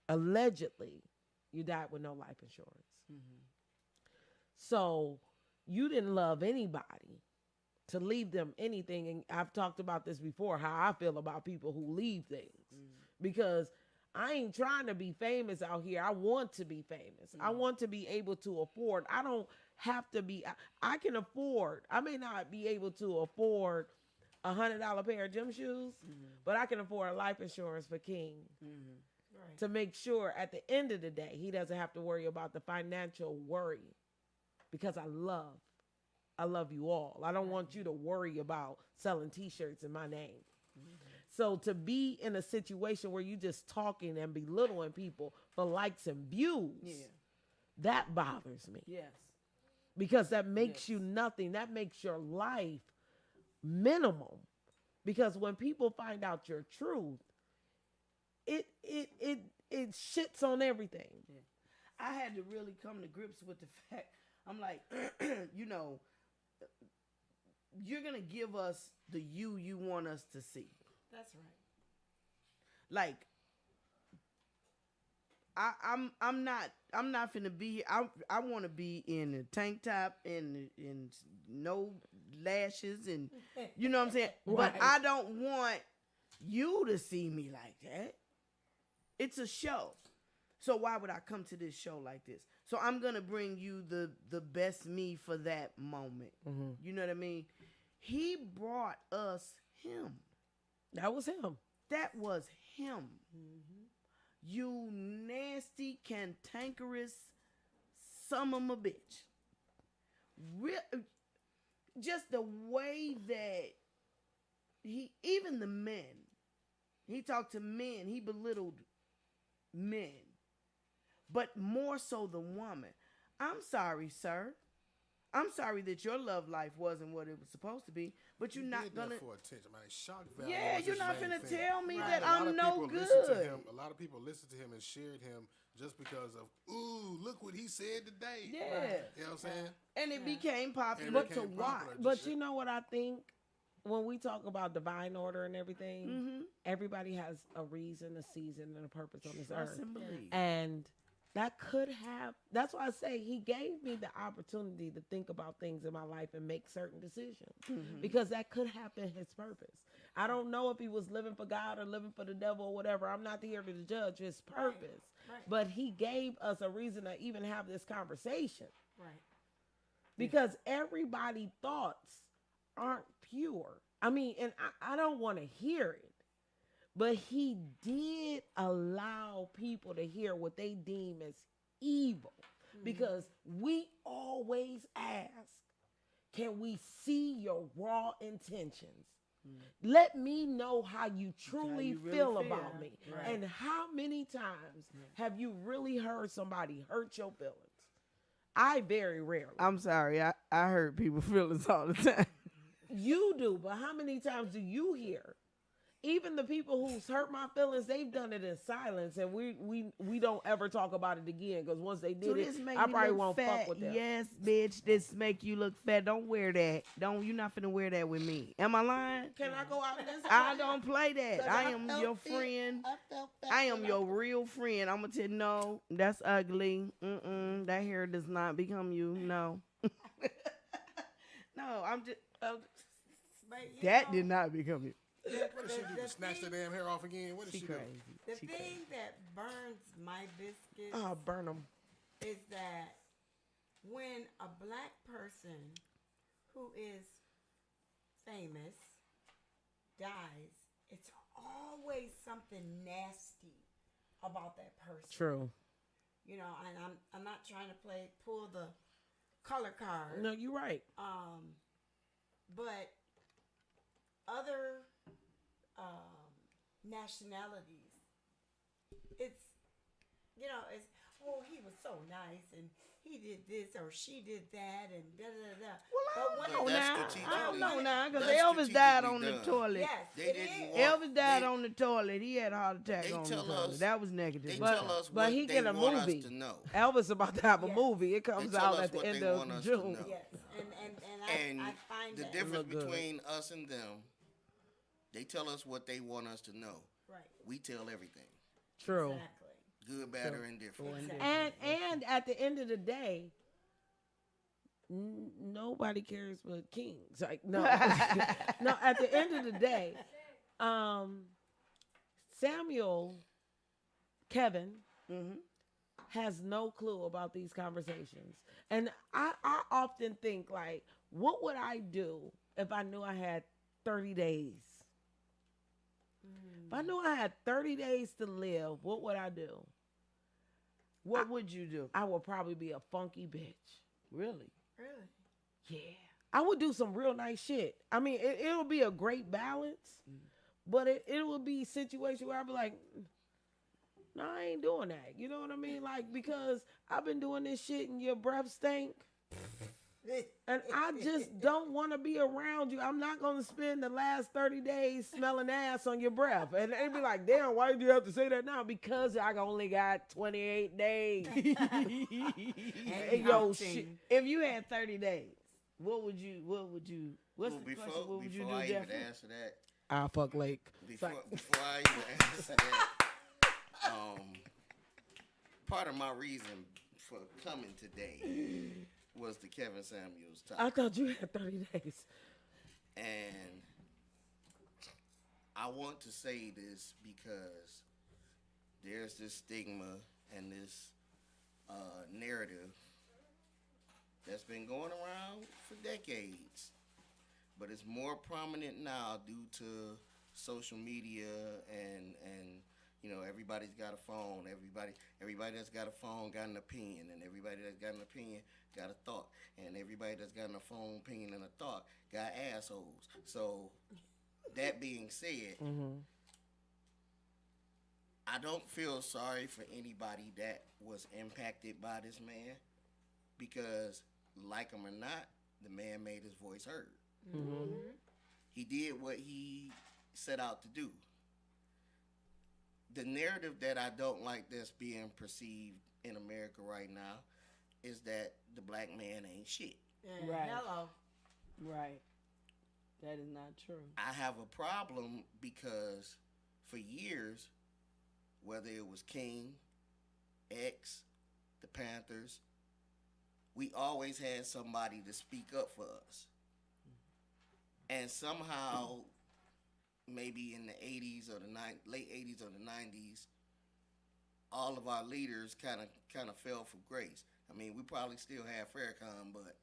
allegedly, you died with no life insurance. So, you didn't love anybody to leave them anything. And I've talked about this before, how I feel about people who leave things. Because I ain't trying to be famous out here. I want to be famous. I want to be able to afford. I don't have to be. I can afford. I may not be able to afford $100 pair of gym shoes, but I can afford a life insurance for King to make sure at the end of the day he doesn't have to worry about the financial worry. Because I love you all. I don't want you to worry about selling T-shirts in my name. So to be in a situation where you just talking and belittling people for likes and views, that bothers me. Yes. Because that makes you nothing. That makes your life minimum. Because when people find out your truth, it shits on everything. Yeah. I had to really come to grips with the fact, I'm like, you're going to give us the you want us to see. That's right. Like, I'm not finna be here. I want to be in a tank top and no lashes, and you know what I'm saying. But I don't want you to see me like that. It's a show, so why would I come to this show like this? So I'm gonna bring you the best me for that moment. You know what I mean? He brought us him. That was him. That was him. You nasty, cantankerous son of a bitch. Just the way that even the men, he talked to men, he belittled men, but more so the woman. I'm sorry, sir. I'm sorry that your love life wasn't what it was supposed to be, but you're not gonna. For attention, man. Shock value. Yeah, you're not gonna tell me that I'm no good. A lot of people listened to him and shared him just because of, ooh, look what he said today. Yeah, you know what I'm saying. And it became popular to watch. But you know what I think? When we talk about divine order and everything, everybody has a reason, a season, and a purpose on this earth. And that could have, that's why I say he gave me the opportunity to think about things in my life and make certain decisions. Because that could have been his purpose. I don't know if he was living for God or living for the devil or whatever. I'm not here to judge his purpose. Right. But he gave us a reason to even have this conversation. Right. Because everybody's thoughts aren't pure. I mean, and I don't want to hear it. But he did allow people to hear what they deem as evil. Because we always ask, can we see your raw intentions? Let me know how you truly feel about me. Right. And how many times have you really heard somebody hurt your feelings? I very rarely. I'm sorry. I hurt people's feelings all the time. You do, but how many times do you hear? even the people who's hurt my feelings, they've done it in silence, and we don't ever talk about it again. Because once they did it, I probably won't fuck with them. Yes, bitch, this make you look fat. Don't wear that. You're not finna wear that with me. Am I lying? Can I go out and this? I don't play that. I am felt your it. friend. I felt that I am when your real friend. I'm gonna tell you, no, that's ugly. That hair does not become you. No. No, I'm just. but you That know, did not become you. What did she do? Snatch the damn hair off again? What did she do? Crazy. The She thing that burns my biscuits Oh, burn them. is that when a black person who is famous dies, it's always something nasty about that person. True. You know, and I'm not trying to pull the color card. No, you're right. But other nationalities, it's, you know, it's, oh, he was so nice and he did this or she did that and da da da. But that's I don't know now, because That's Elvis died strategically on the done. toilet. Yes, They it didn't is. want- Elvis died they- on the toilet. He had a heart attack They on the tell toilet. us- That was negative. They But- tell us but what he they get a want movie. us to know. Elvis about to have a Yes. movie. It comes They tell out us at the what end they want of us to June. know. Yes, And I find the that. difference Look good. between us and them, they tell us what they want us to know. Right. We tell everything, True. Exactly. good, bad, or indifferent. Exactly. And at the end of the day, nobody cares but kings. Like no, no. At the end of the day, Kevin, has no clue about these conversations, and I often think like, what would I do if I knew I had 30 days? If I knew I had 30 days to live, what would I do? What would you do? I would probably be a funky bitch. Really? Really? Yeah. I would do some real nice shit. I mean, it'll be a great balance, but it will be a situation where I'll be like, no, I ain't doing that. You know what I mean? Like, because I've been doing this shit and your breath stink. And I just don't want to be around you. I'm not going to spend the last 30 days smelling ass on your breath. And they'd be like, damn, why do you have to say that now? Because I only got 28 days. And Yo, counting. shit. If you had 30 days, what's the Well, question? before What would you do, I even Jeffrey? answer that, I'll fuck Lake. before I even answer that, part of my reason for coming today was the Kevin Samuels topic. I thought you had 30 days. And I want to say this because there's this stigma and this narrative that's been going around for decades, but it's more prominent now due to social media and you know, everybody's got a phone. Everybody that's got a phone got an opinion, and everybody that's got an opinion got a thought, and everybody that's got a phone, opinion, and a thought got assholes. So, that being said, I don't feel sorry for anybody that was impacted by this man, because, like him or not, the man made his voice heard. He did what he set out to do. The narrative that I don't like that's being perceived in America right now is that the black man ain't shit. Yeah, Right. Hello. Right. That is not true. I have a problem because for years, whether it was King, X, the Panthers, we always had somebody to speak up for us. And somehow, maybe in the 80s or late 80s or the 90s, all of our leaders kind of fell from grace. I mean, we probably still have Farrakhan, but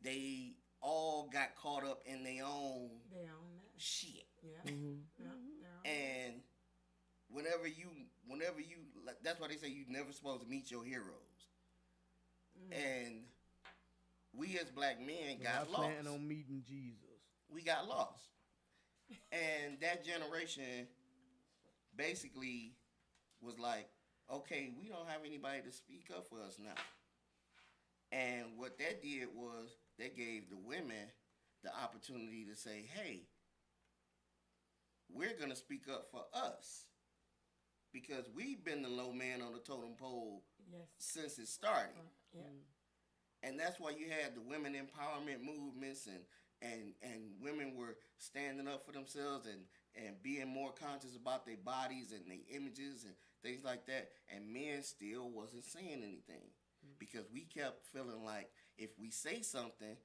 they all got caught up in their own They own that. shit. Yeah. Yeah. And whenever you, that's why they say you're never supposed to meet your heroes. And we as black men got I lost. plan on meeting Jesus. We got lost. And that generation basically was like, okay, we don't have anybody to speak up for us now. And what that did was that gave the women the opportunity to say, hey, we're gonna speak up for us because we've been the low man on the totem pole Yes. since it started. Yeah. And that's why you had the women empowerment movements and women were standing up for themselves and being more conscious about their bodies and their images and things like that. And men still wasn't saying anything because we kept feeling like if we say something,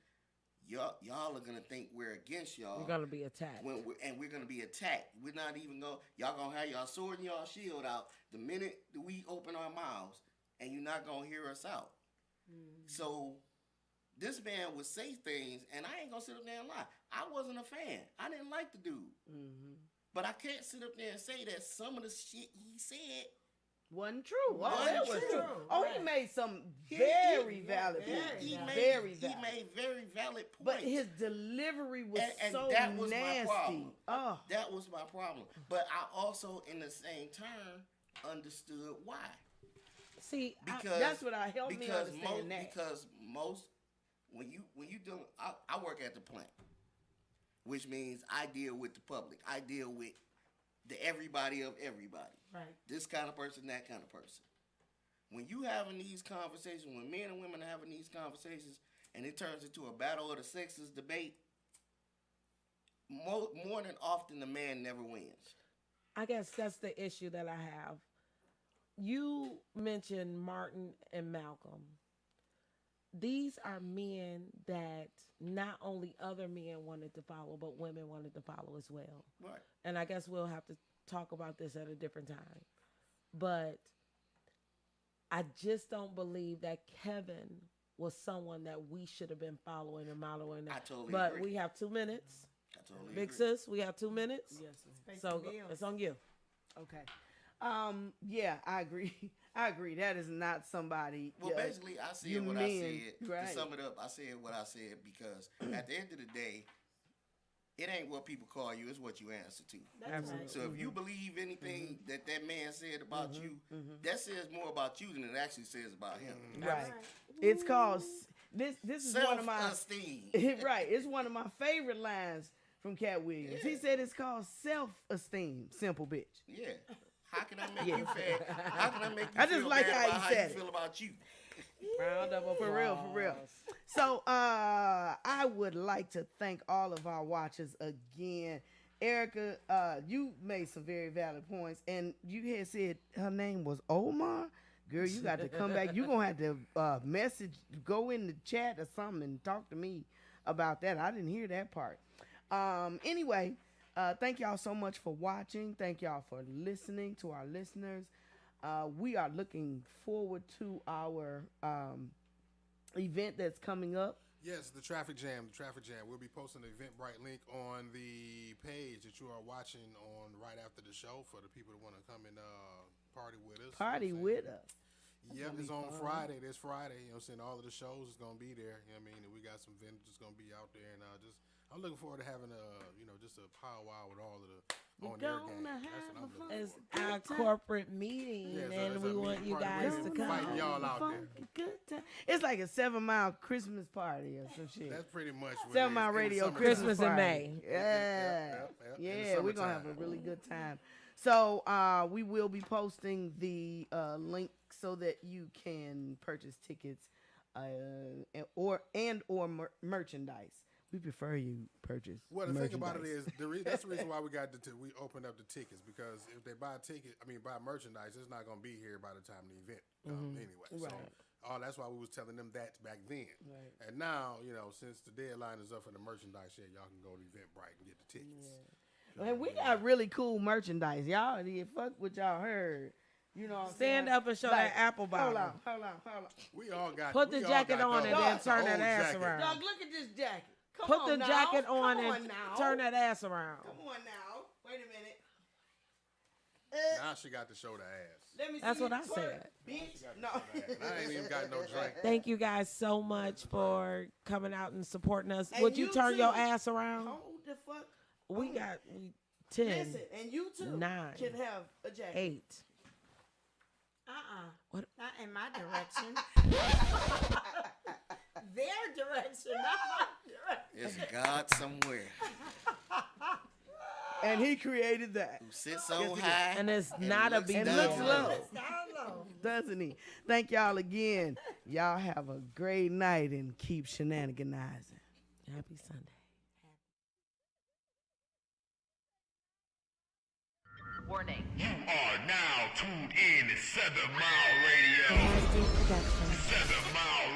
y'all are gonna think we're against y'all. We're gonna be attacked. And we're gonna be attacked. We're not even y'all gonna have y'all sword and y'all shield out the minute that we open our mouths, and you're not gonna hear us out. So this man would say things, and I ain't gonna sit up there and lie. I wasn't a fan. I didn't like the dude. But I can't sit up there and say that some of the shit he said wasn't true. Wasn't That was true. true. Oh, he Right. made some He- very he- valid very points. he valid. made Very he valid. made very valid points. But his delivery was And so that was my nasty. problem. Oh, That was my problem. But I also, in the same turn, understood why. See, Because that's what I helped me because understand that. Because most when you do, I work at the plant, which means I deal with the public. I deal with the everybody of everybody. Right. This kind of person, that kind of person. When you having these conversations, when men and women are having these conversations, and it turns into a battle of the sexes debate, more than often the man never wins. I guess that's the issue that I have. You mentioned Martin and Malcolm. These are men that not only other men wanted to follow, but women wanted to follow as well. Right. And I guess we'll have to talk about this at a different time. But I just don't believe that Kevin was someone that we should have been following and modeling. I totally but agree. we have 2 minutes. I totally Big agree. sis, we have 2 minutes. yes, sir. Pay So some bills. it's on you. Okay. Yeah, I agree. I agree. That is not somebody. Well, basically, I said you what men, I said. right. To sum it up, I said what I said because at the end of the day, it ain't what people call you; it's what you answer to. That's Absolutely. right. So if you believe anything that man said about you, that says more about you than it actually says about him. Right. It's called this is one of my Self-esteem. right. It's one of my favorite lines from Cat Williams. He Yeah. said it's called self-esteem. Simple bitch. Yeah. How can I make you feel? How can I make you I just feel like bad how about he said you it. feel about you? Round of applause. For real. So I would like to thank all of our watchers again. Erica, you made some very valid points, and you had said her name was Omar. Girl, you got to come back. You're going to have to go in the chat or something and talk to me about that. I didn't hear that part. Anyway, thank y'all so much for watching. Thank y'all for listening to our listeners. We are looking forward to our event that's coming up. Yes, the Traffic Jam. We'll be posting the Eventbrite link on the page that you are watching on right after the show for the people that want to come and party with us. Party with us. Yep, it's on Friday. This Friday, you know what I'm saying? All of the shows is going to be there. You know what I mean? And we got some vendors that's going to be out there. And I'm looking forward to having just a powwow with all of the on-air gang. That's what I'm looking It's forward to. our corporate meeting, Yeah, so and that's we a want meeting you party. guys We're to come. inviting y'all out there. Good time. It's like a 7 Mile Christmas party or some shit. That's pretty much what 7 it Mile is. In the Radio summertime. Christmas in party. May. Yeah. In the Yeah, we're going to have summertime. a really good time. So we will be posting the link so that you can purchase tickets or merchandise. We prefer you purchase Well, the thing about it merchandise. is, that's the reason why we opened up the tickets, because if they buy buy merchandise, it's not going to be here by the time the event anyway. Right. So that's why we was telling them that back then. Right. And now, since the deadline is up for the merchandise, y'all can go to Eventbrite and get the tickets. And we got really cool merchandise. Y'all, fuck what y'all heard. You know what I'm Stand saying? up and show that apple bottom. Hold on. We all got. Put the we all jacket got on those. and then That's turn an that old ass jacket. around. Dog, look at this jacket. Come Put on the now. jacket on Come and now. turn that ass around. Come on now. Wait a minute. Now she got to show the ass. Let me That's see what you I twerk, said. Bitch. No. I ain't even got no drink. Thank you guys so much for coming out and supporting us. And Would you you turn too. your ass around? Hold the fuck. We got 10, Listen, and you too 9, can have a jacket. 8. What? Not in my direction. Their direction, not my direction. It's God somewhere. And he created that. Who sits on high. And it's not a looks big And down looks low. low. Down low. Doesn't he? Thank y'all again. Y'all have a great night and keep shenaniganizing. Happy Sunday. Warning. You are now tuned in to 7 Mile Radio. 7 Mile